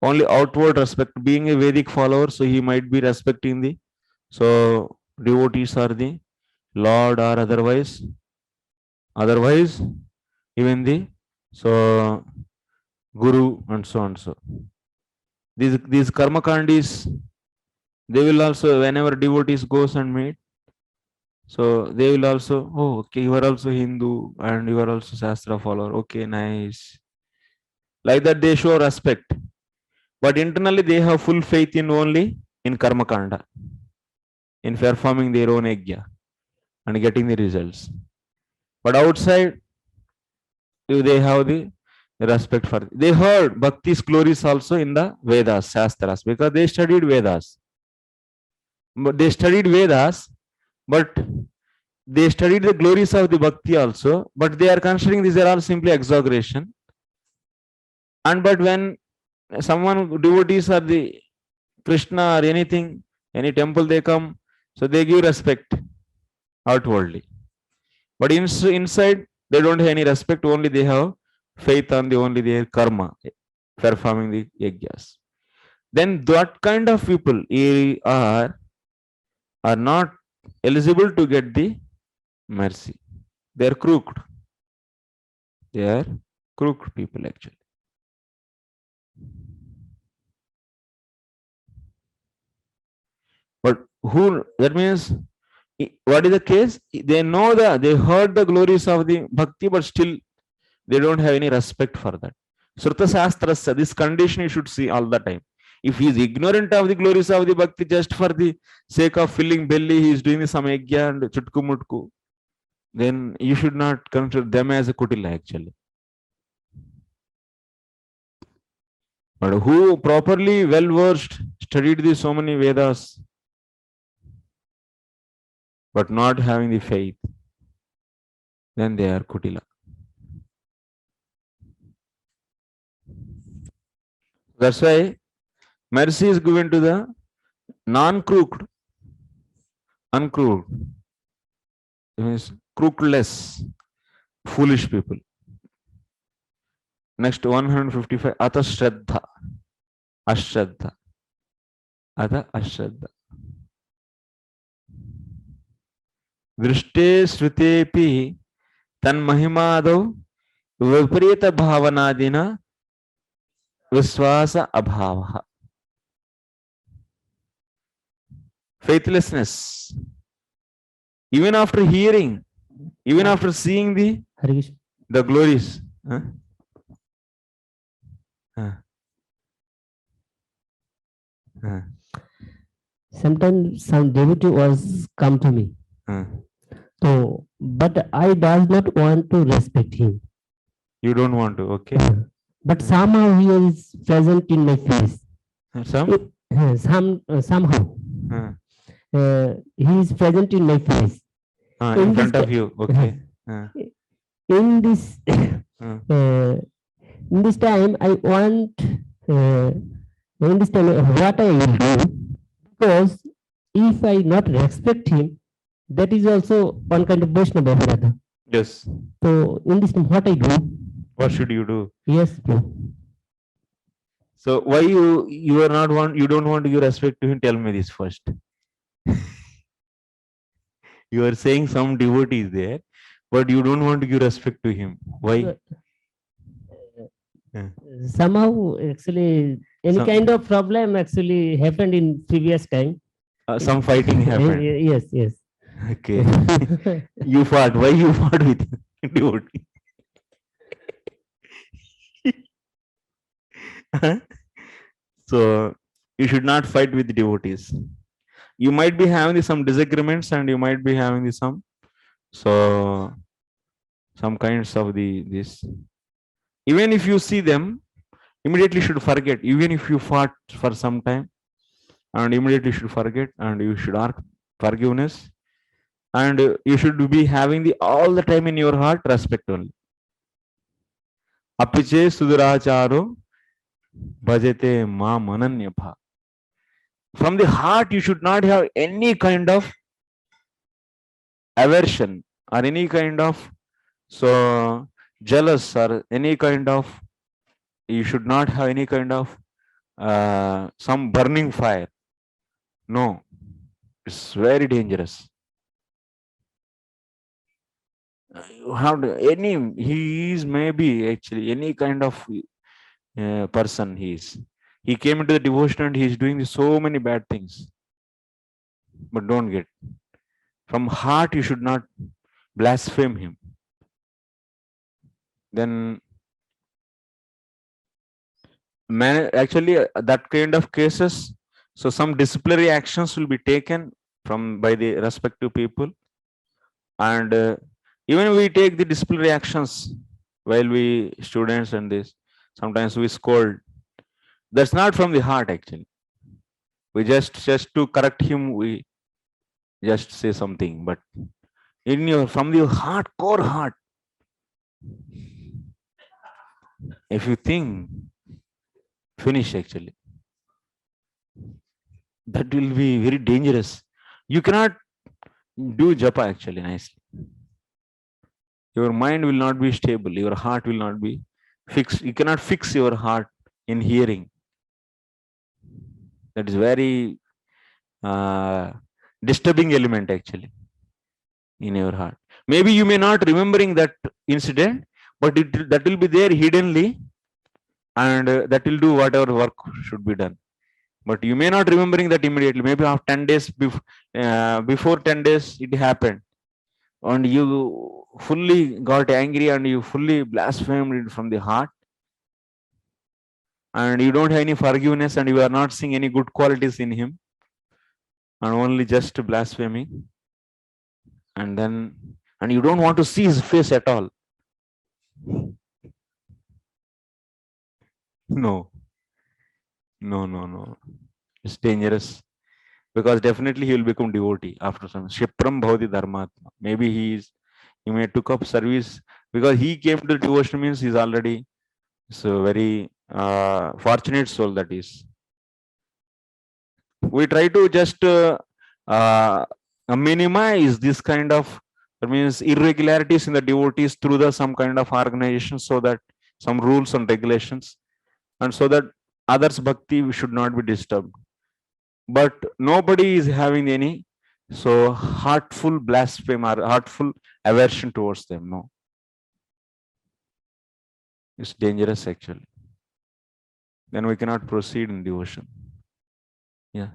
only outward respect. Being a Vedic follower, so he might be respecting the, so devotees are the Lord or otherwise even the, so Guru and so on. So these karma kandis, they will also, whenever devotees goes and meet, so they will also, oh, okay, you are also Hindu and you are also Shastra follower. Okay, nice. Like that, they show respect. But internally, they have full faith in only in karma kanda, in performing their own yajna and getting the results. But outside, they have the respect for. They heard bhakti's glories also in the Vedas, Shastras, because they studied Vedas. But they studied Vedas, but they studied the glories of the bhakti also. But they are considering these are all simply exaggeration. And but when someone devotees are the Krishna or anything, any temple they come, so they give respect outwardly. But inside, they don't have any respect, only they have faith on the only their karma, performing the yajnas. Then that kind of people are not eligible to get the mercy. They are crooked. They are crooked people actually. But who, that means, what is the case? They know that they heard the glories of the bhakti, but still they don't have any respect for that. Sruta Shastrasya, this condition you should see all the time. If he is ignorant of the glories of the bhakti just for the sake of filling belly, he is doing some yajna and chutku mutku, then you should not consider them as a kutila actually. But who properly well versed, studied the so many Vedas, but not having the faith, then they are kutila. That's why mercy is given to the non-crooked, uncrooked, means crookless, foolish people. Next 155, Ata Shraddha, Ashraddha, Ata Ashraddha. Drishte Srutepi Tan Mahimado Viparita Bhavanadina Viswasa Abhava. Faithlessness. Even after hearing, even after seeing the glories. Huh? Huh. Huh. Sometimes some devotee was come to me. Huh. So, but I does not want to respect him. You don't want to, okay? But somehow he is present in my face. Somehow. He is present in my face. In front of you, okay. In this in this time, I want in this time what I will do, because if I not respect him, that is also one kind of Vaishnava brother. Yes. So in this time, what I do? What should you do? Yes. So why you are not want, you don't want to give respect to him? Tell me this first. You are saying some devotee is there, but you don't want to give respect to him. Why? Somehow, actually, any kind of problem actually happened in previous time. Some fighting happened. Yes. Okay. You fought. Why you fought with devotee? So you should not fight with devotees. You might be having some disagreements and you might be having some kinds of this. Even if you see them, immediately should forget. Even if you fought for some time, and immediately should forget, and you should ask forgiveness, and you should be having all the time in your heart respect only. Apiche suduracharo bhajate ma mananyabha. From the heart, you should not have any kind of aversion or any kind of jealous or any kind of, you should not have any kind of some burning fire. No, it's very dangerous. How do he is maybe actually any kind of person he is. He came into the devotion and he is doing so many bad things. But don't get. From heart you should not blaspheme him. Then actually that kind of cases, so some disciplinary actions will be taken by the respective people, and even we take the disciplinary actions while we students and this, sometimes we scold. That's not from the heart actually. We just to correct him, we just say something, but from your heart, core heart, if you think, finish actually. That will be very dangerous. You cannot do japa actually nicely. Your mind will not be stable. Your heart will not be fixed. You cannot fix your heart in hearing. That is very disturbing element actually in your heart. Maybe you may not remembering that incident, but that will be there hiddenly, and that will do whatever work should be done. But you may not remembering that immediately. Maybe after 10 days, before 10 days it happened, and you fully got angry and you fully blasphemed from the heart, and you don't have any forgiveness and you are not seeing any good qualities in him, and only just blaspheming, and you don't want to see his face at all. No. It's dangerous, because definitely he will become devotee after some Shipram Bhavati Dharmatma. Maybe he may took up service, because he came to the devotion means he's already so very fortunate soul that is. We try to just minimize this kind of, that means irregularities in the devotees through some kind of organization, so that some rules and regulations, and so that others' bhakti should not be disturbed. But nobody is having any so heartful blasphemy or heartful aversion towards them. No, it's dangerous actually. Then we cannot proceed in devotion. Yeah.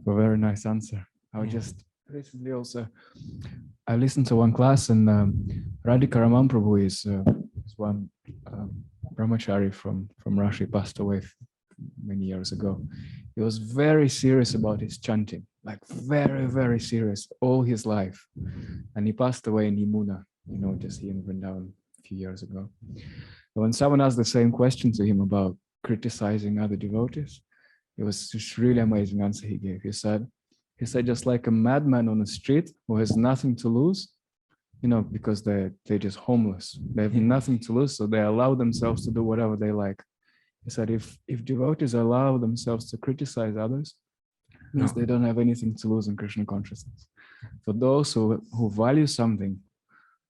A very nice answer. I just recently also, I listened to one class, and Radhika Raman Prabhu is one brahmachari from Russia. He passed away many years ago. He was very serious about his chanting, like very, very serious all his life. And he passed away in Yamuna, just here in Vrindavan a few years ago. When someone asked the same question to him about criticizing other devotees, it was just really amazing answer he gave. He said, just like a madman on the street who has nothing to lose, because they're just homeless. They have nothing to lose, so they allow themselves to do whatever they like. He said, if devotees allow themselves to criticize others, means they don't have anything to lose in Krishna consciousness. For those who value something,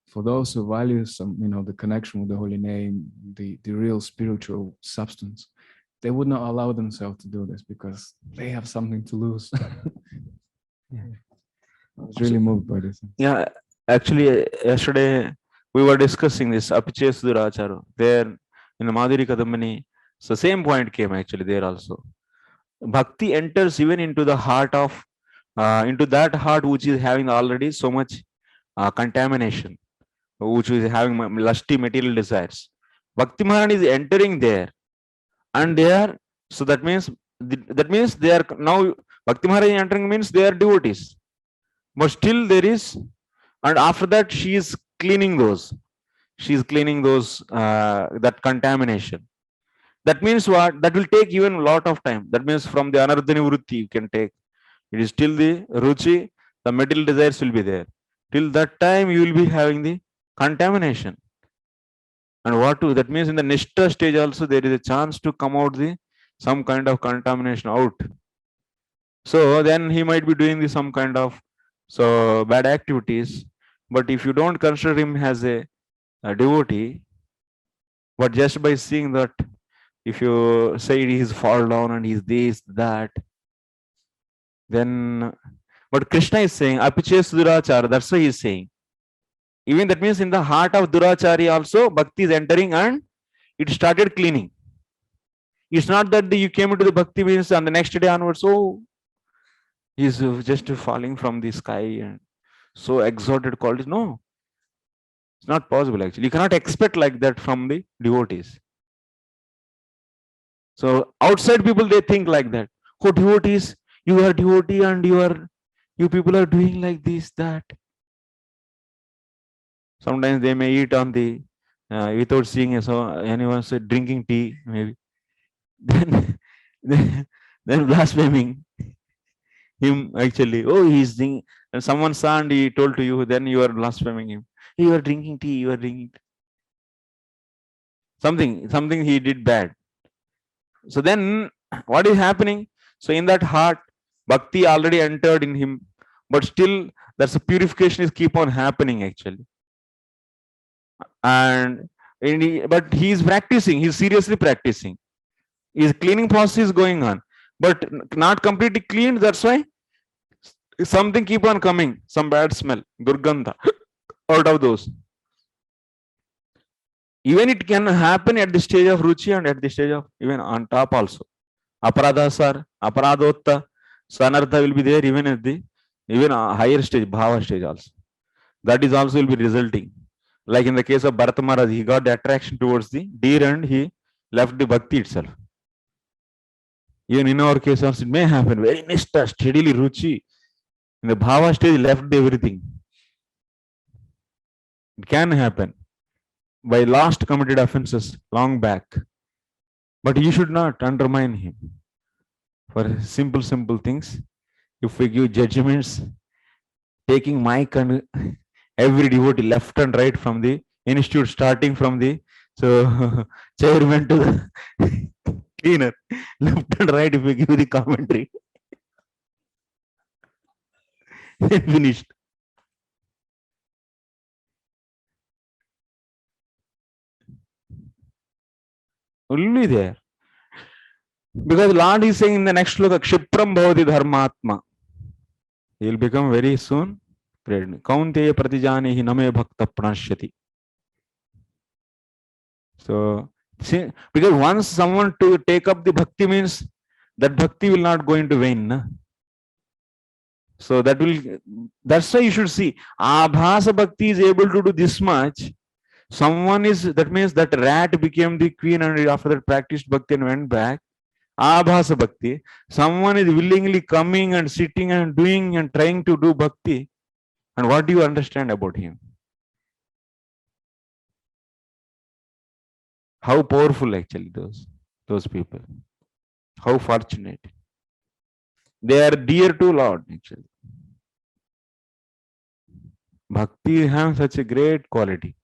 for those who value some, the connection with the holy name, the real spiritual substance, they would not allow themselves to do this because they have something to lose. I was really moved by this. Yeah, actually, yesterday we were discussing this Apiche Sudhirachara there in the Madhuri Kadambani. So same point came actually there also. Bhakti enters even into the heart of, into that heart which is having already so much contamination, which is having lusty material desires. Bhakti Maharani is entering there, and they are, so that means they are now, Bhakti Maharani entering means they are devotees, but still there is, and after that she is cleaning those, that contamination. That means what? That will take even a lot of time. That means from the anardhani vritti you can take. It is still the ruchi, the material desires will be there. Till that time you will be having the contamination. And that means in the nishta stage also there is a chance to come out some kind of contamination out. So then he might be doing some kind of bad activities. But if you don't consider him as a devotee, But just by seeing that, if you say he's fall down and he's this, that, then, but Krishna is saying, apiches durachara, that's why he's saying. Even that means in the heart of durachari also, bhakti is entering and it started cleaning. It's not that you came into the bhakti means and the next day onwards, oh, he's just falling from the sky and so exalted qualities. No, it's not possible actually. You cannot expect like that from the devotees. So outside people, they think like that. Oh, devotees, you are devotee and you people are doing like this, that. Sometimes they may eat on the without seeing anyone say drinking tea, maybe. Then blaspheming him actually. Oh, he's drinking. And someone saw and he told to you, then you are blaspheming him. You are drinking tea, you are drinking something he did bad. So then what is happening? So in that heart, bhakti already entered in him, but still that's a purification is keep on happening actually. And but he is practicing, he's seriously practicing. His cleaning process is going on, but not completely cleaned. That's why something keep on coming, some bad smell, durgandha out of those. Even it can happen at the stage of ruchi and at the stage of even on top also. Aparadhasar, aparadotta, sanartha will be there even at the higher stage, bhava stage also. That is also will be resulting. Like in the case of Bharata Maharaj, he got the attraction towards the deer and he left the bhakti itself. Even in our case also, it may happen. Very nishta, steadily ruchi. In the bhava stage, left everything. It can happen by last committed offenses long back. But you should not undermine him for simple things. If we give judgments, taking mic and every devotee left and right from the institute, starting from the chairman to the cleaner, left and right, if we give the commentary, then finished. Only there. Because Lord is saying in the next sloka, Kshipram bhavati dharmatma. He will become very soon. Kaunteya pratijanihi name bhakta pranashyati. So, see, because once someone to take up the bhakti means that bhakti will not go into vain. Na? So that's why you should see, Abhasa bhakti is able to do this much. Someone is, that means that rat became the queen and after that practiced bhakti and went back. Abhasa bhakti. Someone is willingly coming and sitting and doing and trying to do bhakti. And what do you understand about him? How powerful actually those people. How fortunate. They are dear to Lord actually. Bhakti has such a great quality.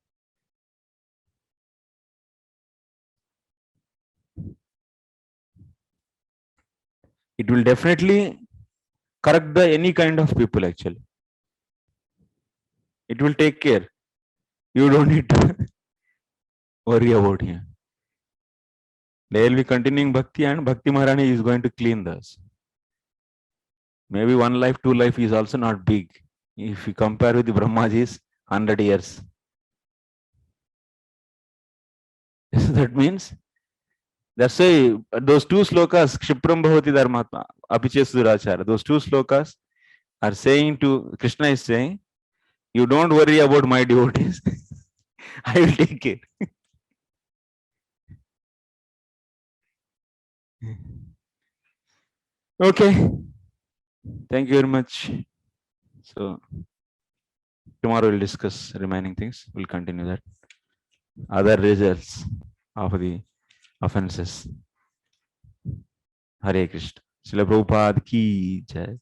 It will definitely correct any kind of people actually. It will take care. You don't need to worry about him. They will be continuing bhakti and Bhakti Maharani is going to clean this. Maybe 1 life, 2 life is also not big. If you compare with the Brahmaji's 100 years. That means, that's why those 2 slokas, Kshipram bhavati dharmatma, apiches durachara, those 2 slokas are saying to, Krishna is saying, you don't worry about my devotees. I will take care. Okay. Thank you very much. So tomorrow we'll discuss remaining things. We'll continue that. Other results of the offenses. Hare Krishna. Srila Prabhupada ki jai.